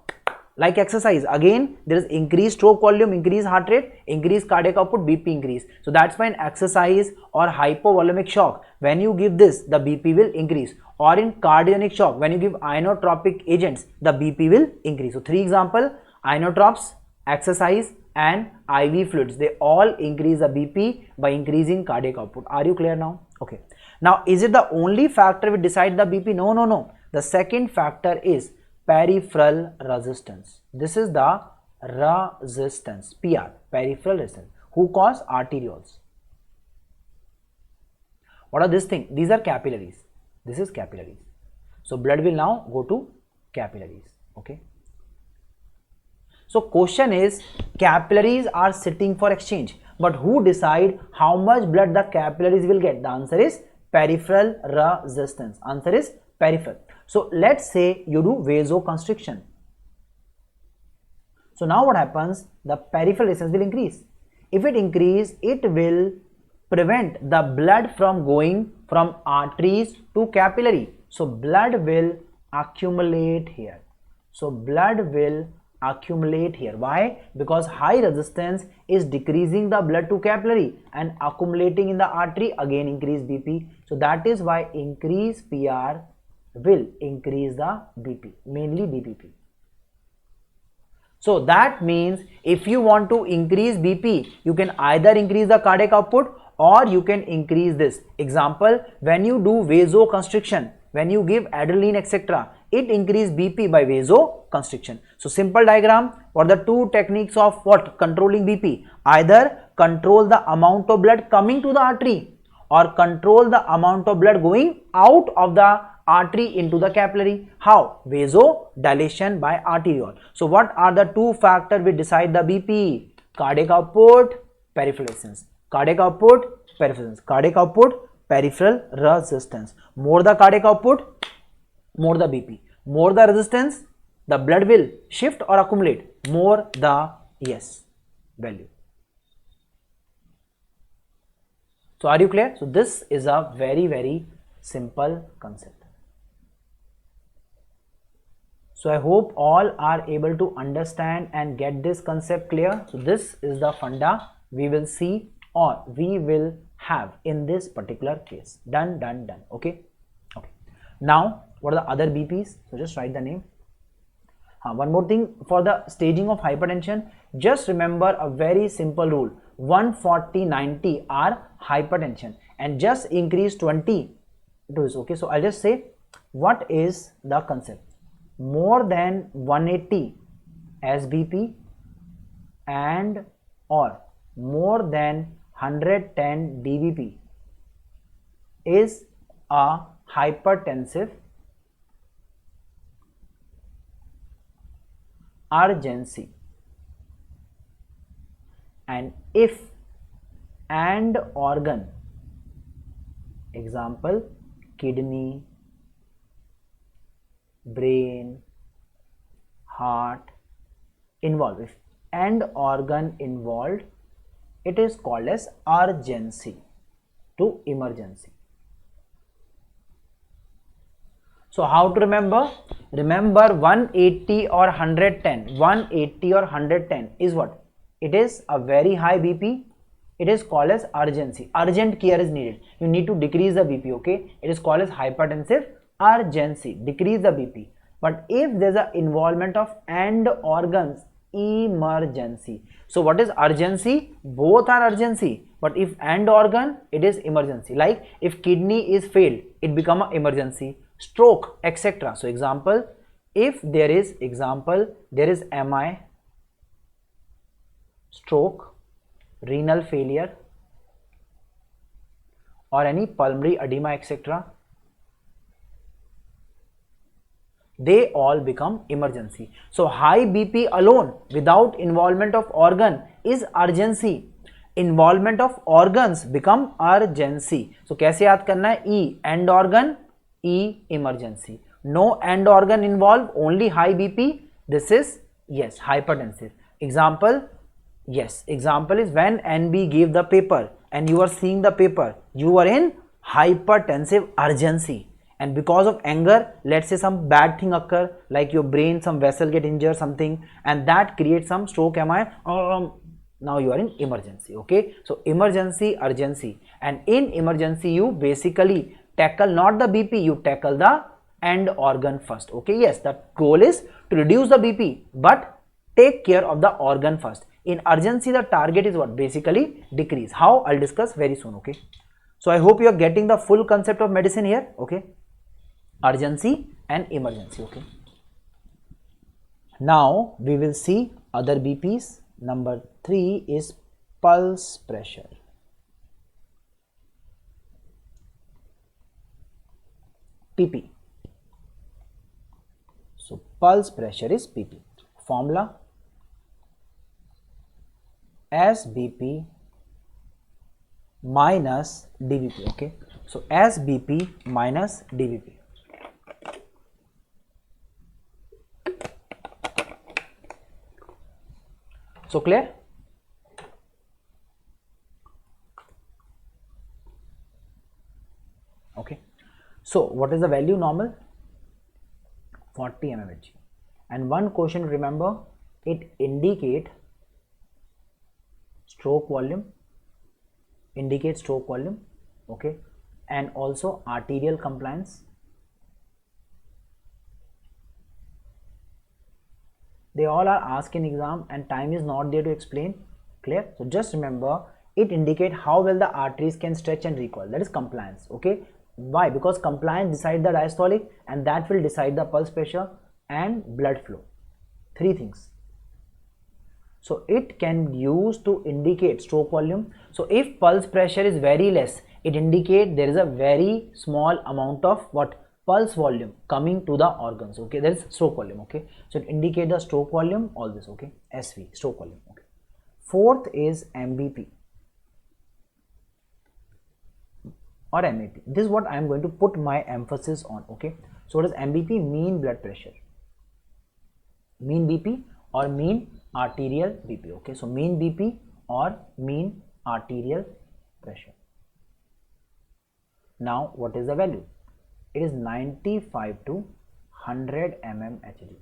Like exercise, again there is increased stroke volume, increased heart rate, increased cardiac output, BP increase. So that's why in exercise or hypovolemic shock, when you give this, the BP will increase. Or in cardiogenic shock, when you give inotropic agents, the BP will increase. So three example: inotropes, exercise, and IV fluids. They all increase the BP by increasing cardiac output. Are you clear now? Okay. Now, is it the only factor which decide the BP? No, no, no. The second factor is peripheral resistance. This is the resistance, PR, peripheral resistance. Who cause? Arterioles. What are these things? These are capillaries. This is capillaries. So blood will now go to capillaries. Okay. So question is, capillaries are sitting for exchange, but who decide how much blood the capillaries will get? The answer is peripheral resistance. Answer is peripheral. So let's say you do vasoconstriction. So now what happens? The peripheral resistance will increase. If it increase, it will prevent the blood from going from arteries to capillary. So blood will accumulate here. So blood will accumulate here. Why? Because high resistance is decreasing the blood to capillary and accumulating in the artery, again increase BP. So that is why increase PR will increase the BP, mainly DPP. So that means if you want to increase BP, you can either increase the cardiac output or you can increase this. Example, when you do vasoconstriction, when you give adrenaline etc., it increase BP by vasoconstriction. So simple diagram, what are the two techniques of what? Controlling BP. Either control the amount of blood coming to the artery or control the amount of blood going out of the artery into the capillary. How? Vasodilation by arteriole. So what are the two factors which decide the BP? Cardiac output, peripheral resistance. Cardiac output, peripheral resistance. Cardiac output, peripheral resistance. More the cardiac output, more the BP. More the resistance, the blood will shift or accumulate. More the value. So are you clear? So this is a very simple concept. So I hope all are able to understand and get this concept clear. So this is the funda we will see or we will have in this particular case. Done. Okay. Now what are the other BPs? So just write the name. One more thing, for the staging of hypertension, just remember a very simple rule: 140/90 are hypertension and just increase 20 to this. Okay, so I'll just say what is the concept. More than 180 SBP and or more than 110 DBP is a hypertensive urgency, and if and organ, example kidney, brain, heart involved, if and organ involved, it is called as urgency to emergency. So how to remember? Remember 180 or 110. 180 or 110 is what? It is a very high BP. It is called as urgency. Urgent care is needed. You need to decrease the BP, okay? It is called as hypertensive urgency. Decrease the BP. But if there is an involvement of end organs, emergency. So what is urgency? Both are urgency. but if and organ, it is emergency. Like if kidney is failed, it become an emergency, stroke, etc. So example, if there is MI, stroke, renal failure, or any pulmonary edema, etc., they all become emergency. So high BP alone without involvement of organ is urgency. Involvement of organs become urgency. So कैसे याद करना है? E end organ, E emergency. No end organ involved, only high BP. This is yes hypertensive. Example, yes, example is when NB gave the paper and you are seeing the paper, you are in hypertensive urgency. And because of anger, let's say some bad thing occur, like your brain, some vessel get injured, something, and that creates some stroke. Now you are in emergency. Okay, so emergency, urgency, and in emergency you basically tackle not the BP, you tackle the end organ first. Okay, yes, the goal is to reduce the BP, but take care of the organ first. In urgency, the target is what? Basically decrease. How? I'll discuss very soon. Okay, so I hope you are getting the full concept of medicine here. Okay, urgency and emergency. Okay, now we will see other BPs. Number 3 is pulse pressure. PP. So pulse pressure is PP. Formula SBP minus DBP. Okay, so SBP minus DBP. So clear? Okay, so what is the value normal? 40 mmHg. And one question, remember, it indicate stroke volume, okay, and also arterial compliance. They all are asked in exam and time is not there to explain. Clear? So just remember, it indicate how well the arteries can stretch and recoil. That is compliance. Okay, why? Because compliance decide the diastolic and that will decide the pulse pressure and blood flow. 3 things. So it can use to indicate stroke volume. So if pulse pressure is very less, it indicate there is a very small amount of what? Pulse volume coming to the organs. Okay, there is stroke volume. Okay, so it indicate the stroke volume, all this. Okay, SV, stroke volume. Okay, 4th is MBP or MAP. This is what I am going to put my emphasis on. Okay, so what is MBP? Mean blood pressure, mean BP or mean arterial BP. Okay, so mean BP or mean arterial pressure. Now what is the value? It is 95 to 100 mmHg.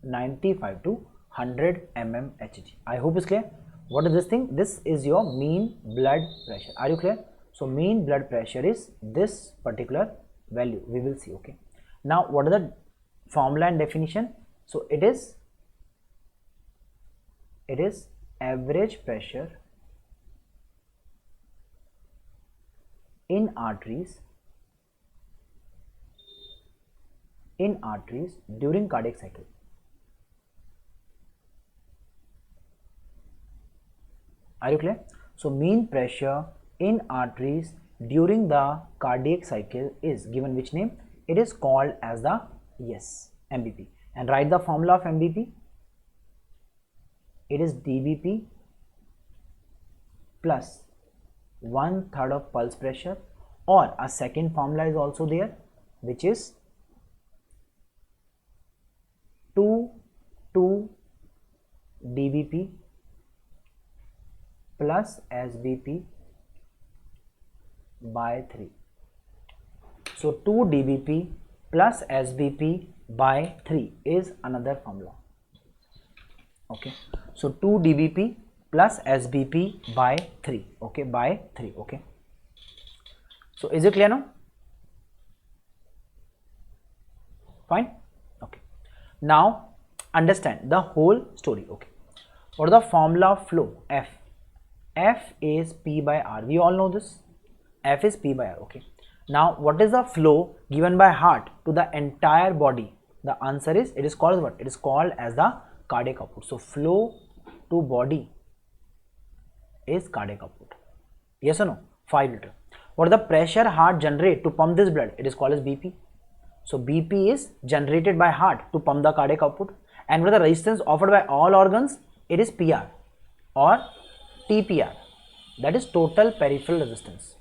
95 to 100 mmHg. I hope it's clear. What is this thing? This is your mean blood pressure. Are you clear? So mean blood pressure is this particular value. We will see. Okay. Now what is the formula and definition? So it is average pressure in arteries during cardiac cycle. Are you clear? So mean pressure in arteries during the cardiac cycle is given which name? It is called as the MBP. And write the formula of MBP. It is DBP plus 1/3 of pulse pressure, or a second formula is also there, which is 2 DBP plus SBP by 3. So 2 DBP plus SBP by 3 is another formula. Okay, so 2 DBP plus SBP by 3. Okay, by 3. Okay, so is it clear now? Fine. Okay, now understand the whole story. Okay, what is the formula of flow? F is P by R. We all know this. F is P by R. Okay, now what is the flow given by heart to the entire body? The answer is, it is called what? It is called as the cardiac output. So flow to body is cardiac output. Yes or no? 5 liter. What is the pressure heart generate to pump this blood? It is called as BP. So BP is generated by heart to pump the cardiac output. And what is the resistance offered by all organs? It is PR or TPR. That is total peripheral resistance.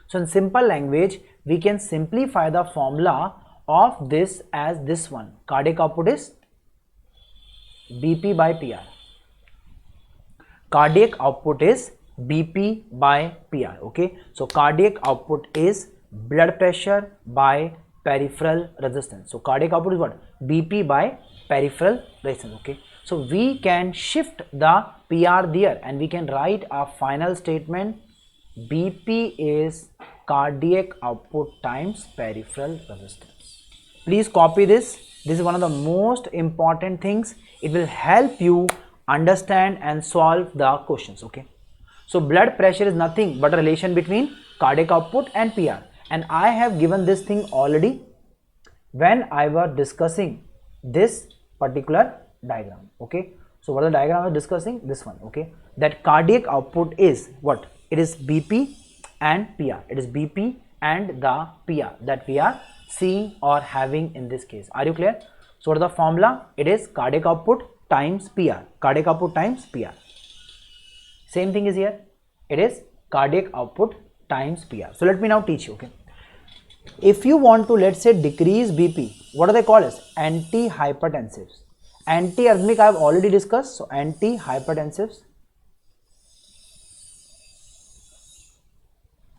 So in simple language, we can simplify the formula of this as this one. Cardiac output is BP by PR. Cardiac output is BP by PR. Okay, so cardiac output is blood pressure by peripheral resistance. So cardiac output is what? BP by peripheral resistance. Okay, so we can shift the PR there and we can write a final statement: BP is cardiac output times peripheral resistance. Please copy this. This is one of the most important things. It will help you understand and solve the questions. Okay, so blood pressure is nothing but a relation between cardiac output and PR, and I have given this thing already when I was discussing this particular diagram. Okay, so what the diagram I was discussing? This one. Okay, that cardiac output is what? It is BP and PR. It is BP and the PR that we are seeing or having in this case. Are you clear? So what is the formula? It is cardiac output times PR. Cardiac output times PR. Same thing is here. It is cardiac output times PR. So let me now teach you. Okay, if you want to, let's say, decrease BP, what are they called as? Antihypertensives. Antiarrhythmic I have already discussed. So antihypertensives.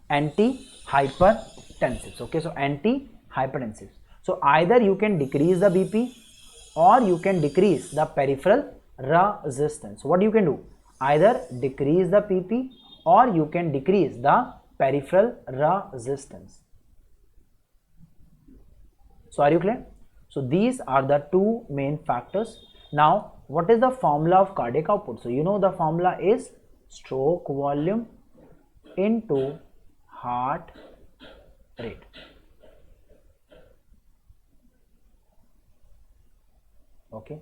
Antihypertensives. Okay, so antihypertensives. So either you can decrease the BP or you can decrease the peripheral resistance. What you can do? Either decrease the PP or you can decrease the peripheral resistance. So are you clear? So these are the two main factors. Now what is the formula of cardiac output? So you know the formula is stroke volume into heart rate. Okay,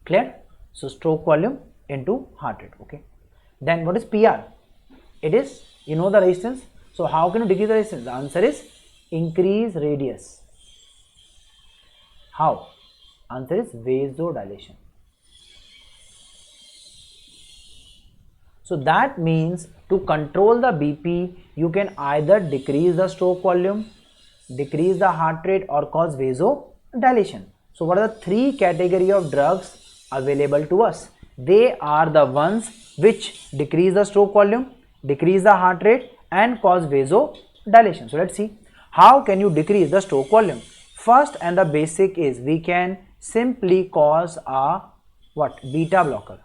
clear? So stroke volume into heart rate. Okay, then what is PR? It is, you know the resistance. So how can you decrease the resistance? The answer is increase radius. How? Answer is vasodilation. So that means to control the BP, you can either decrease the stroke volume, decrease the heart rate, or cause vasodilation. So what are the three category of drugs available to us? They are the ones which decrease the stroke volume, decrease the heart rate, and cause vasodilation. So let's see, how can you decrease the stroke volume? First and the basic is, we can simply cause a what? Beta blocker,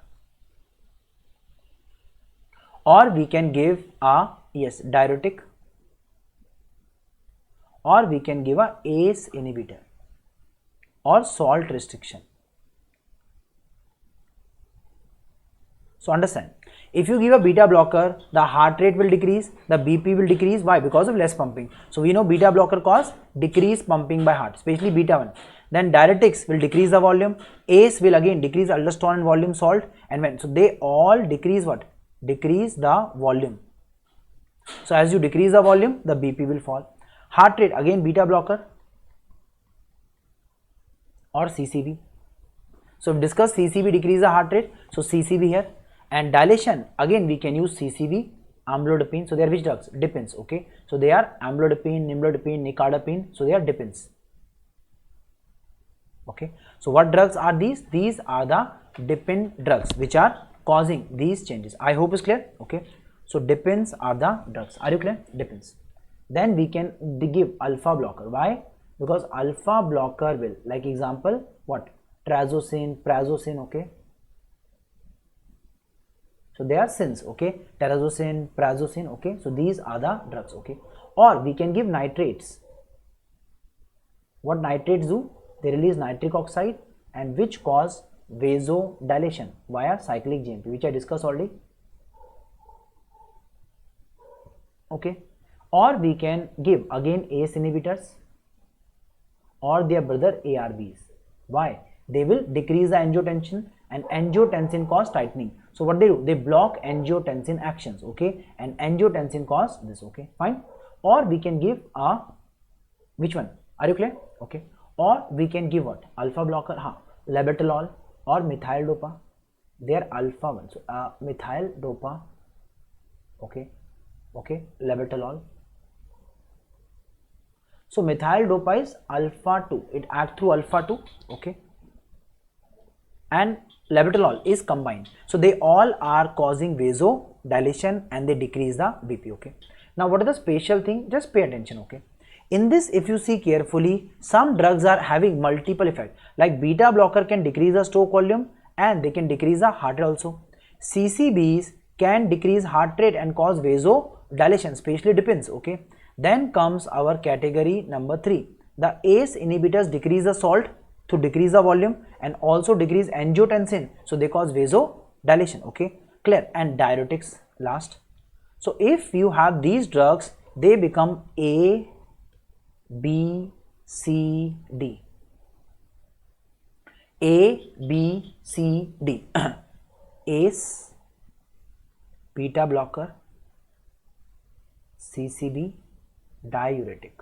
or we can give a diuretic, or we can give a ACE inhibitor, or salt restriction. So understand, if you give a beta blocker, the heart rate will decrease, the BP will decrease. Why? Because of less pumping. So we know beta blocker cause decrease pumping by heart, especially beta 1. Then diuretics will decrease the volume, ACE will again decrease aldosterone and volume salt, and when, so they all decrease what? Decrease the volume. So as you decrease the volume, the BP will fall. Heart rate, again beta blocker or CCB. So we discuss CCB decrease the heart rate, so CCB here. And dilation, again we can use CCB, amlodipine. So they are which drugs? Dipins. Okay, so they are amlodipine, nimlodipine, nicardipine. So they are dipins. Okay, so what drugs are these? These are the dipin drugs which are causing these changes. I hope it's clear. Okay, so dipins are the drugs. Are you clear? Dipins. Then we can give alpha blocker. Why? Because alpha blocker will, like example, what? Trazocine, prazosin. Okay, so they are sins. Okay, trazocine, prazosin. Okay, so these are the drugs. Okay, or we can give nitrates. What nitrates do? They release nitric oxide and which cause vasodilation via cyclic GMP, which I discussed already. Okay, or we can give again ACE inhibitors or their brother ARBs. Why? They will decrease the angiotensin and angiotensin cause tightening. So what they do? They block angiotensin actions, okay, and angiotensin cause this, okay, fine. Or we can give a, which one? Are you clear? Okay. Or we can give what? Alpha blocker, labetalol or methyl dopa. They are alpha one. So methyl dopa, okay, okay, labetalol. So methyl dopa is alpha 2. It acts through alpha 2, okay, and labetalol is combined. So they all are causing vasodilation and they decrease the BP, okay. Now what is the special thing? Just pay attention, okay. In this, if you see carefully, some drugs are having multiple effects. Like beta blocker can decrease the stroke volume and they can decrease the heart rate also. CCBs can decrease heart rate and cause vasodilation, especially depends, okay. Then comes our category number 3. The ACE inhibitors decrease the salt to decrease the volume and also decrease angiotensin, so they cause vasodilation, okay, clear. And diuretics last. So if you have these drugs, they become A, B, C, D. A, B, C, D. ACE, beta blocker, CCB, diuretic.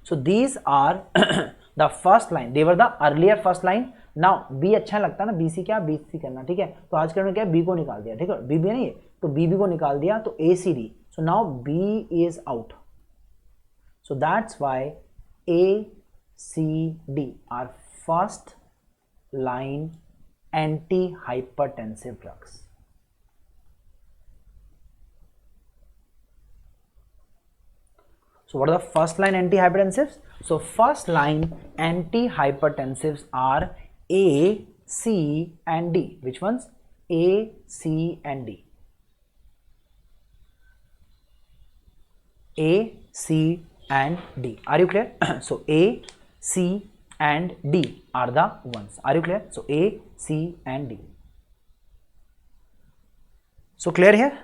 So these are the first line. They were the earlier first line. Now B अच्छा लगता है ना, BC क्या, BC करना, ठीक है. तो आज के क्या B को निकाल दिया, ठीक है, B नहीं है तो BB को निकाल दिया, तो ACD. So now B is out. So that's why A, C, D are first line antihypertensive drugs. So what are the first line antihypertensives? So first line antihypertensives are A, C and D. Which ones? A, C and D. A, C and D. Are you clear? So A, C and D are the ones. Are you clear? So A, C and D. So clear here?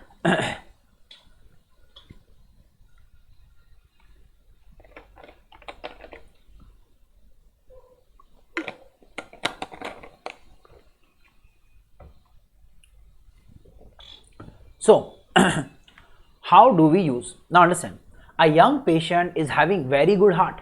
So how do we use? Now understand, a young patient is having very good heart,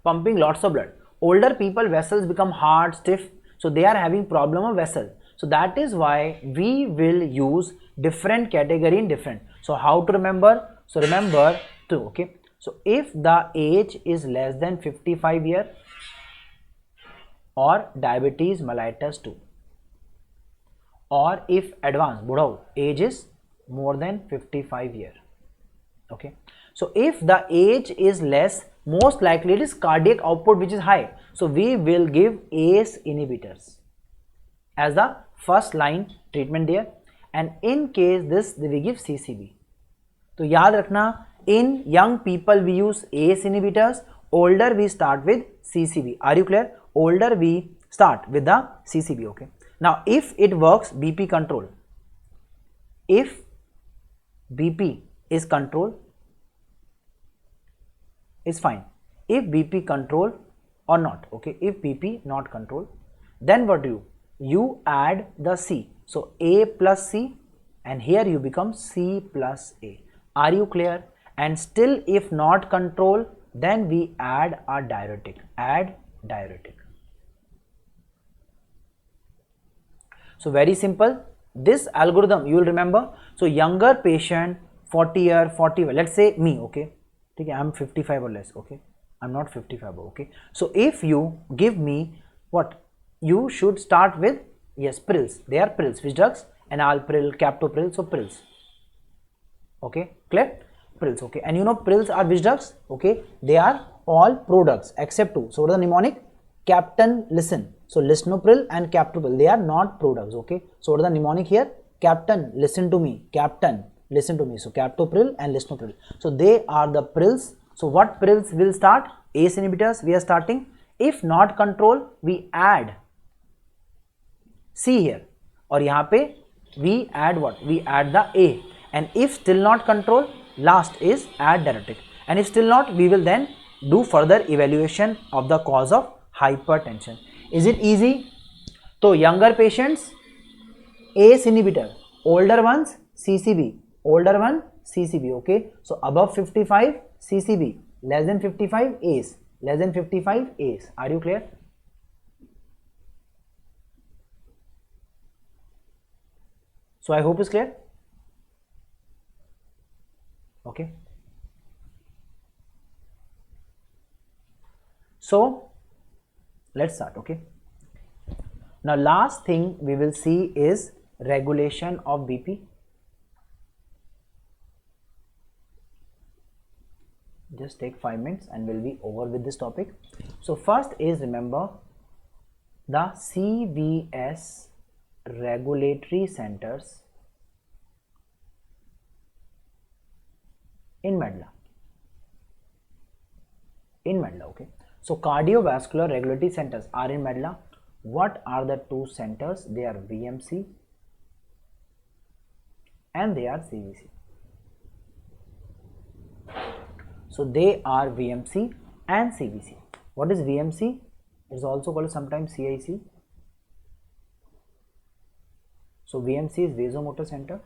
pumping lots of blood. Older people, vessels become hard, stiff, so they are having problem of vessel. So that is why we will use different category in different. So how to remember? So remember 2, okay. So if the age is less than 55 year or diabetes mellitus 2, or if advanced budhau age is more than 55 year, okay. So if the age is less, most likely it is cardiac output which is high, so we will give ACE inhibitors as the first line treatment there, and in case this we give CCB. तो याद रखना, in young people we use ACE inhibitors, older we start with CCB. Are you clear? Older we start with the CCB, okay. Now if it works, BP control. If BP is controlled, is fine. If BP control or not, okay. If BP not control, then what do you add the C. So A plus C, and here you become C plus A. Are you clear? And still if not control, then we add a diuretic. Add diuretic. So very simple. This algorithm you will remember. So younger patient, 40 year, 40, let's say me, okay. Okay, I'm 55 or less, okay. I'm not 55, okay. So if you give me what, you should start with, yes, pills. They are pills. Which drugs? Enalapril, captopril, so pills. Okay, clear? Pills, okay. And you know pills are which drugs? Okay, they are all products except 2. So what is the mnemonic? Captain, listen. So lisinopril and captopril, they are not products, okay. So what is the mnemonic here? Captain, listen to me. Captain, Listen to me. So captopril and lisinopril. So they are the prils. So what prils will start? ACE inhibitors we are starting. If not control, we add C here. और यहाँ पे we add what? We add the A. And if still not control, last is add diuretic. And if still not, we will then do further evaluation of the cause of hypertension. Is it easy? So younger patients, ACE inhibitor, older ones CCB, older one CCB. Okay, so above 55 CCB, less than 55 ACE, less than 55 ACE. Are you clear? So I hope it's clear. Okay, so let's start. Okay, now last thing we will see is regulation of BP. Just take 5 minutes and we'll be over with this topic. So first is, remember, the CVS regulatory centers in medulla. Okay, so cardiovascular regulatory centers are in medulla. What are the two centers? They are VMC and they are CVC. So they are VMC and CVC. What is VMC? It is also called sometimes CIC. So VMC is vasomotor center.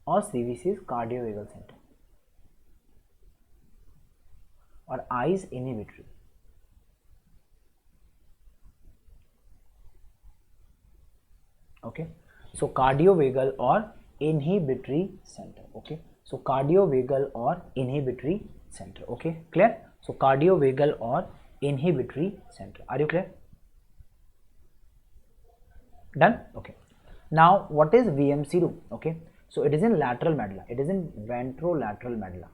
Or CVC is cardiovagal center. Or I is inhibitory. Okay, so cardiovagal or inhibitory center. Okay, so cardiovagal or inhibitory center. Okay, clear? So cardiovagal or inhibitory center. Are you clear? Done? Okay. Now what is VMC do? Okay, so it is in lateral medulla. It is in ventrolateral medulla.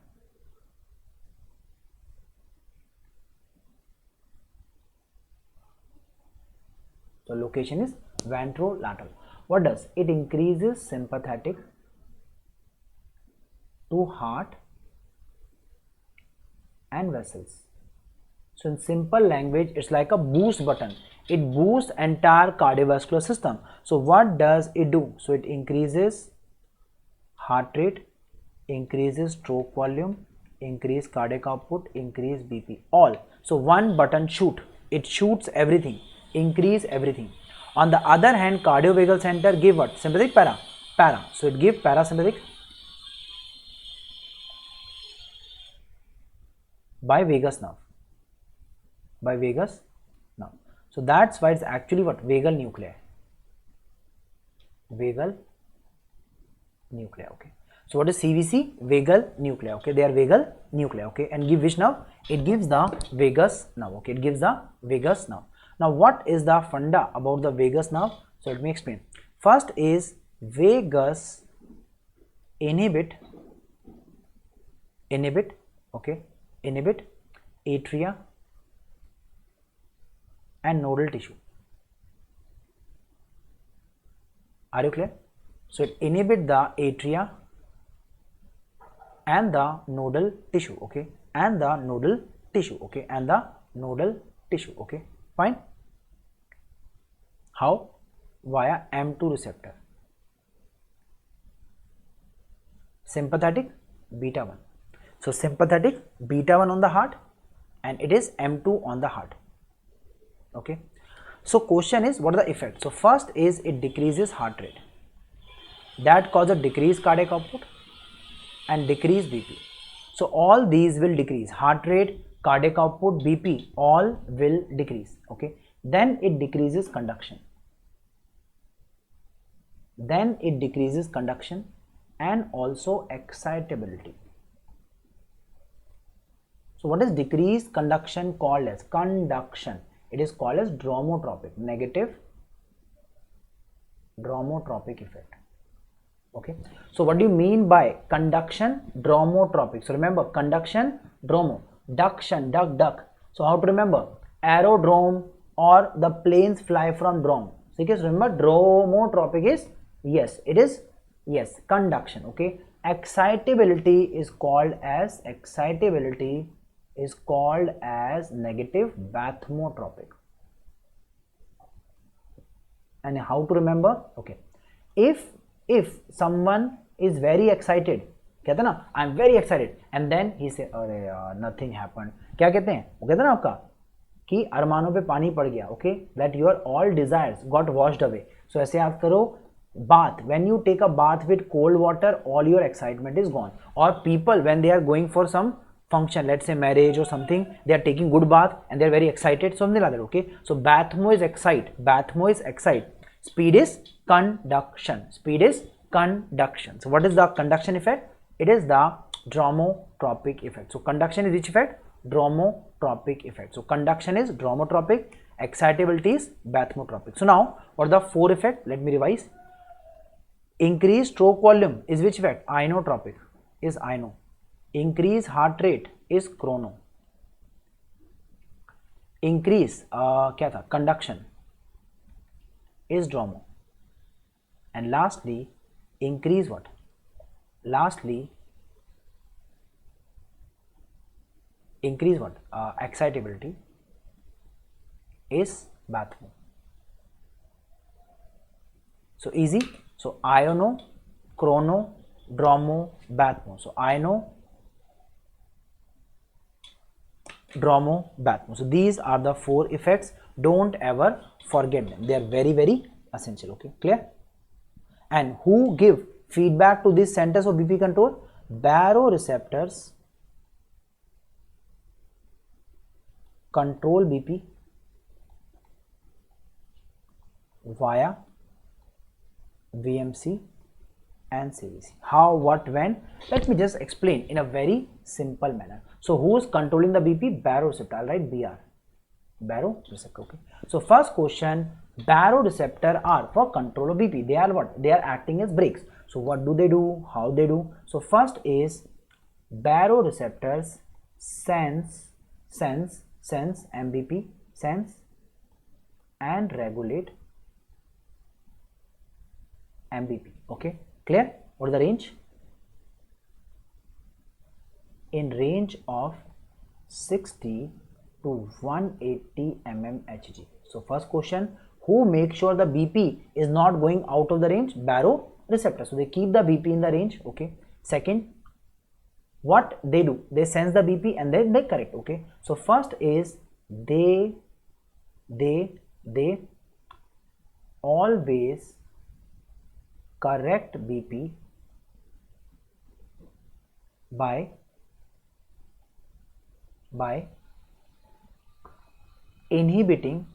So location is ventrolateral. What does it? Increases sympathetic to heart and vessels. So in simple language, it's like a boost button. It boosts entire cardiovascular system. So what does it do? So it increases heart rate, increases stroke volume, increase cardiac output, increase BP, all. So one button shoot, it shoots everything, increase everything. On the other hand, cardiovagal center give what? Sympathetic, para, para. So it give parasympathetic by vagus nerve, by vagus nerve. So that's why it's actually what? Vagal nuclei, vagal nuclei. Okay, so what is CVC? Vagal nuclei. Okay, they are vagal nuclei. Okay, and give which nerve? It gives the vagus nerve. Okay, it gives the vagus nerve. Now what is the funda about the vagus nerve? So let me explain. First is vagus inhibit, okay, inhibit atria and nodal tissue. Are you clear? So it inhibit the atria and the nodal tissue. Okay, and the nodal tissue. Okay, and the nodal tissue. Okay, fine. How? Via M2 receptor. Sympathetic beta 1. So sympathetic beta 1 on the heart and it is M2 on the heart. Okay, so question is, what are the effects? So first is it decreases heart rate, that causes decreased cardiac output and decreased BP. So all these will decrease, heart rate, cardiac output, BP, all will decrease. Okay, then it decreases conduction, and also excitability. So what is decreased conduction called as? Conduction, it is called as dromotropic, negative dromotropic effect. Okay, so what do you mean by conduction? Dromotropic. So remember, conduction, dromo, duction, duck. So how to remember? Aerodrome, or the planes fly from drome. So guys, remember dromotropic is, yes, it is, yes, conduction. Okay, excitability is called as negative bathmotropic. And how to remember? Okay, if someone is very excited, कहते हैं ना I am very excited, and then he says अरे यार nothing happened, क्या कहते हैं, वो कहते हैं ना आपका कि अरमानों पे पानी पड़ गया. Okay, that your all desires got washed away. So ऐसे आप करो, bath, when you take a bath with cold water, all your excitement is gone. Or people, when they are going for some function, let's say marriage or something, they are taking good bath and they are very excited, something like that. Okay, so bathmo is excite, speed is conduction, so what is the conduction effect? It is the dromotropic effect. So conduction is which effect? Dromotropic effect. So conduction is dromotropic, excitability is bathmotropic. So now what are the four effects? Let me revise. Increase stroke volume is which effect? Inotropic is ino. Increase heart rate is chrono. Increase क्या था, conduction is dromo. And lastly, increase what? Excitability is bathmo. So easy. So iono, chrono, dromo, bathmo. So iono, dromo, bathmo. So these are the four effects. Don't ever forget them. They are very, very essential. Okay, clear? And who give feedback to this centers of BP control? Baroreceptors control BP via VMC and CVC. How, what, when? Let me just explain in a very simple manner. So who is controlling the BP? Baroreceptor. I'll write BR. Baroreceptor. Okay. So first question, baroreceptor are for control of BP. They are what? They are acting as brakes. So what do they do? How they do? So first is baroreceptors sense MBP, sense and regulate MBP. Okay, clear? What is the range? In range of 60 to 180 mmHg. So first question, who makes sure the BP is not going out of the range? Baroreceptor. So they keep the BP in the range. Okay. Second, what they do? They sense the BP and then they correct. Okay. So first is they always correct BP by inhibiting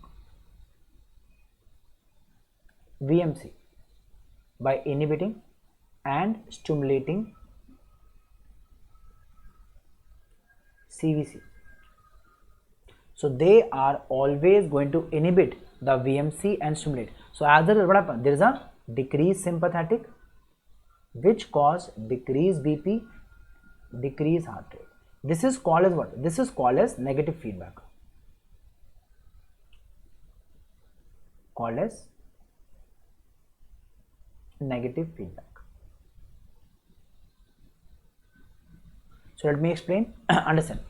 VMC, by inhibiting and stimulating CVC. So they are always going to inhibit the VMC and stimulate. So as a result, what happens? There is a decreased sympathetic, which cause decreased BP, decreased heart rate. This is called as what? This is called as negative feedback. Called as negative feedback. So let me explain. Understand.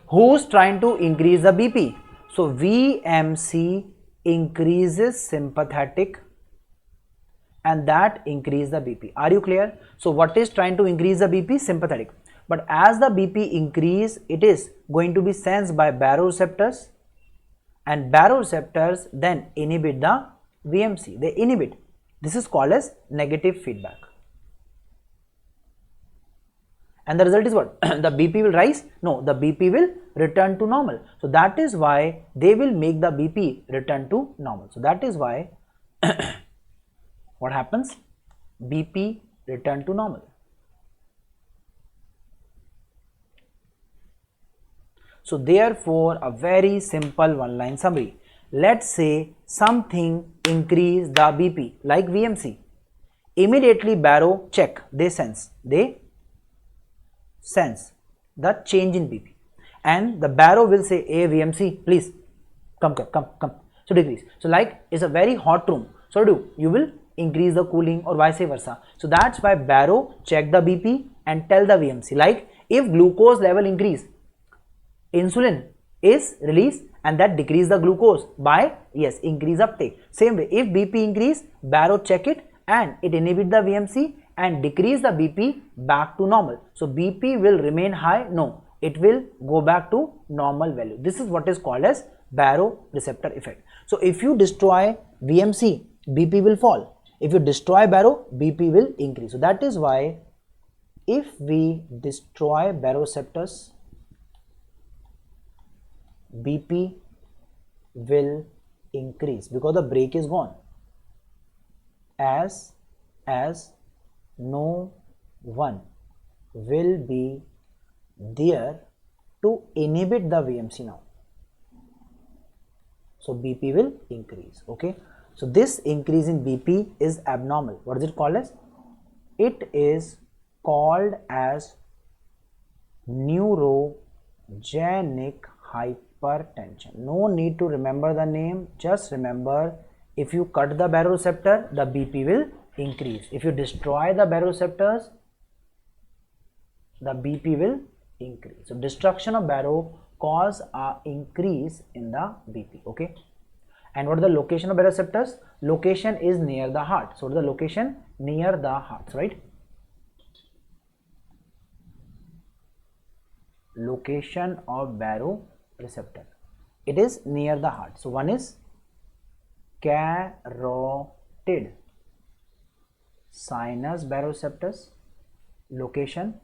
Who's trying to increase the BP? So VMC increases sympathetic and that increase the BP. Are you clear? So what is trying to increase the BP? Sympathetic. But as the BP increase, it is going to be sensed by baroreceptors, and baroreceptors then inhibit the VMC. They inhibit. This is called as negative feedback. And the result is what? The BP will rise? No, the BP will return to normal. So that is why they will make the BP return to normal. So that is why what happens? BP return to normal. So therefore a very simple one line summary. Let's say something increase the BP like VMC. Immediately baro check, they sense the change in BP, and the baro will say, hey VMC, please come. So decrease. So like it's a very hot room. So you will increase the cooling or vice versa. So that's why Barrow check the BP and tell the VMC, like if glucose level increase, insulin is released and that decrease the glucose by increase uptake. Same way, if BP increase, Barrow check it and it inhibit the VMC and decrease the BP back to normal. So BP will remain high? No, it will go back to normal value. This is what is called as Barrow receptor effect. So if you destroy VMC, BP will fall. If you destroy Barrow, BP will increase. So that is why if we destroy baroreceptors, BP will increase because the brake is gone, as no one will be there to inhibit the VMC now. So BP will increase. Okay, so this increase in BP is abnormal. What is it called as? It is called as neurogenic hypertension. No need to remember the name, just remember if you cut the baroreceptor, the BP will increase. If you destroy the baroreceptors, the BP will increase. So destruction of Barrow cause a increase in the BP. Okay, and what is the location of baroreceptors? Location is near the heart. So what is the location? Near the heart, right? Location of baroreceptor, it is near the heart. So one is carotid sinus baroreceptors, location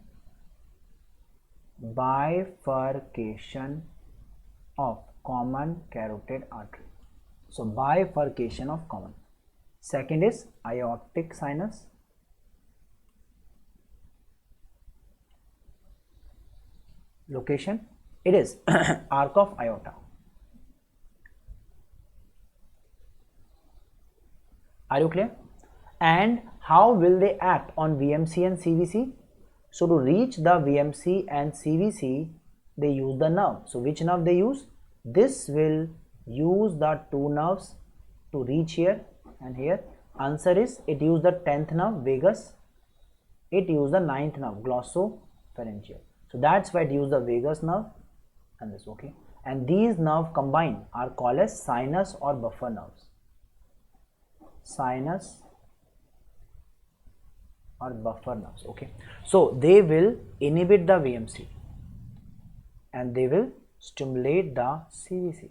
bifurcation of common carotid artery. So bifurcation of common. Second is aortic sinus, location, it is arc of aorta. Are you clear? And how will they act on VMC and CVC? So to reach the VMC and CVC, they use the nerve. So which nerve they use? This will use the two nerves to reach here and here. Answer is, it use the 10th nerve vagus, it use the 9th nerve glossopharyngeal. So that's why it use the vagus nerve and this. Okay, and these nerve combined are called as sinus or buffer nerves. Sinus or buffer nerves. Okay, so they will inhibit the VMC and they will stimulate the CVC.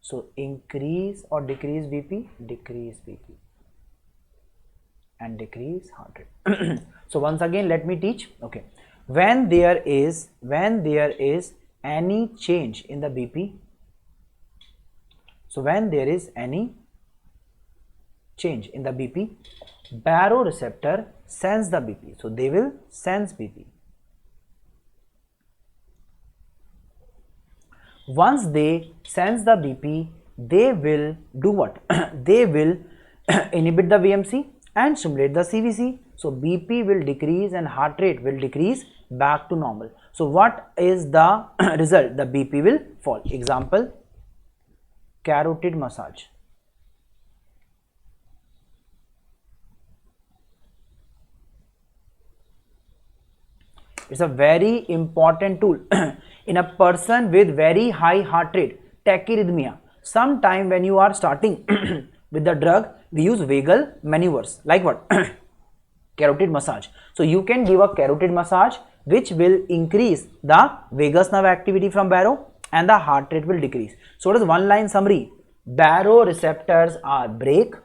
So increase or decrease BP, decrease BP and decrease heart rate. So once again let me teach. Okay, when there is any change in the BP, so when there is any change in the BP, baroreceptor sense the BP. So they will sense BP. Once they sense the BP, they will do what? They will inhibit the VMC and stimulate the CVC. So BP will decrease and heart rate will decrease back to normal. So what is the result? The BP will fall. Example, carotid massage. It's a very important tool in a person with very high heart rate, tachyarrhythmia. Sometime when you are starting with the drug, we use vagal maneuvers like what? Carotid massage. So you can give a carotid massage which will increase the vagus nerve activity from Barrow and the heart rate will decrease. So what is one line summary? Baroreceptors are break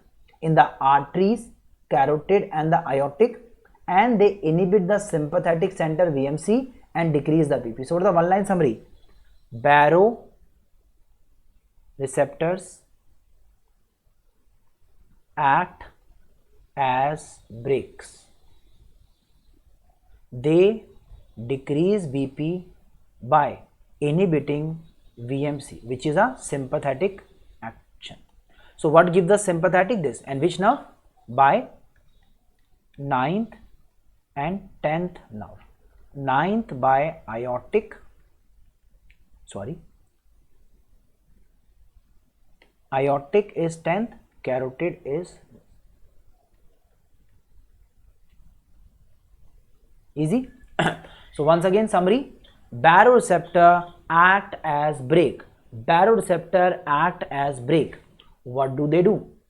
in the arteries, carotid and the aortic, and they inhibit the sympathetic center VMC and decrease the BP. So what is the one line summary? Baroreceptors act as brakes. They decrease BP by inhibiting VMC, which is a sympathetic action. So what gives the sympathetic? This. And which nerve? By 9th and 10th nerve. 9th by aortic, aortic is 10th, carotid is easy. So once again summary, baroreceptor act as brake. Baroreceptor act as brake. What do?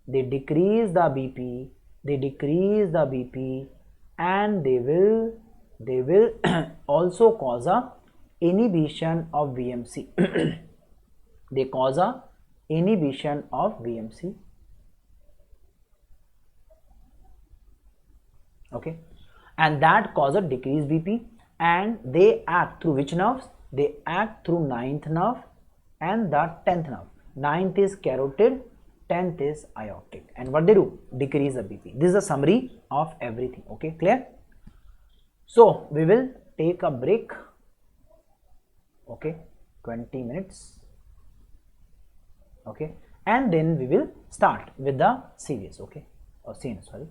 They decrease the BP, and they will also cause a inhibition of VMC. They cause a inhibition of VMC. Okay, and that causes decreased BP, and they act through which nerves? They act through 9th nerve and the 10th nerve. 9th is carotid, 10th is aortic, and what they do? Decrease the BP. This is a summary of everything. Okay, clear? So we will take a break. Okay, 20 minutes. Okay, and then we will start with the series. Okay, or scene, sorry.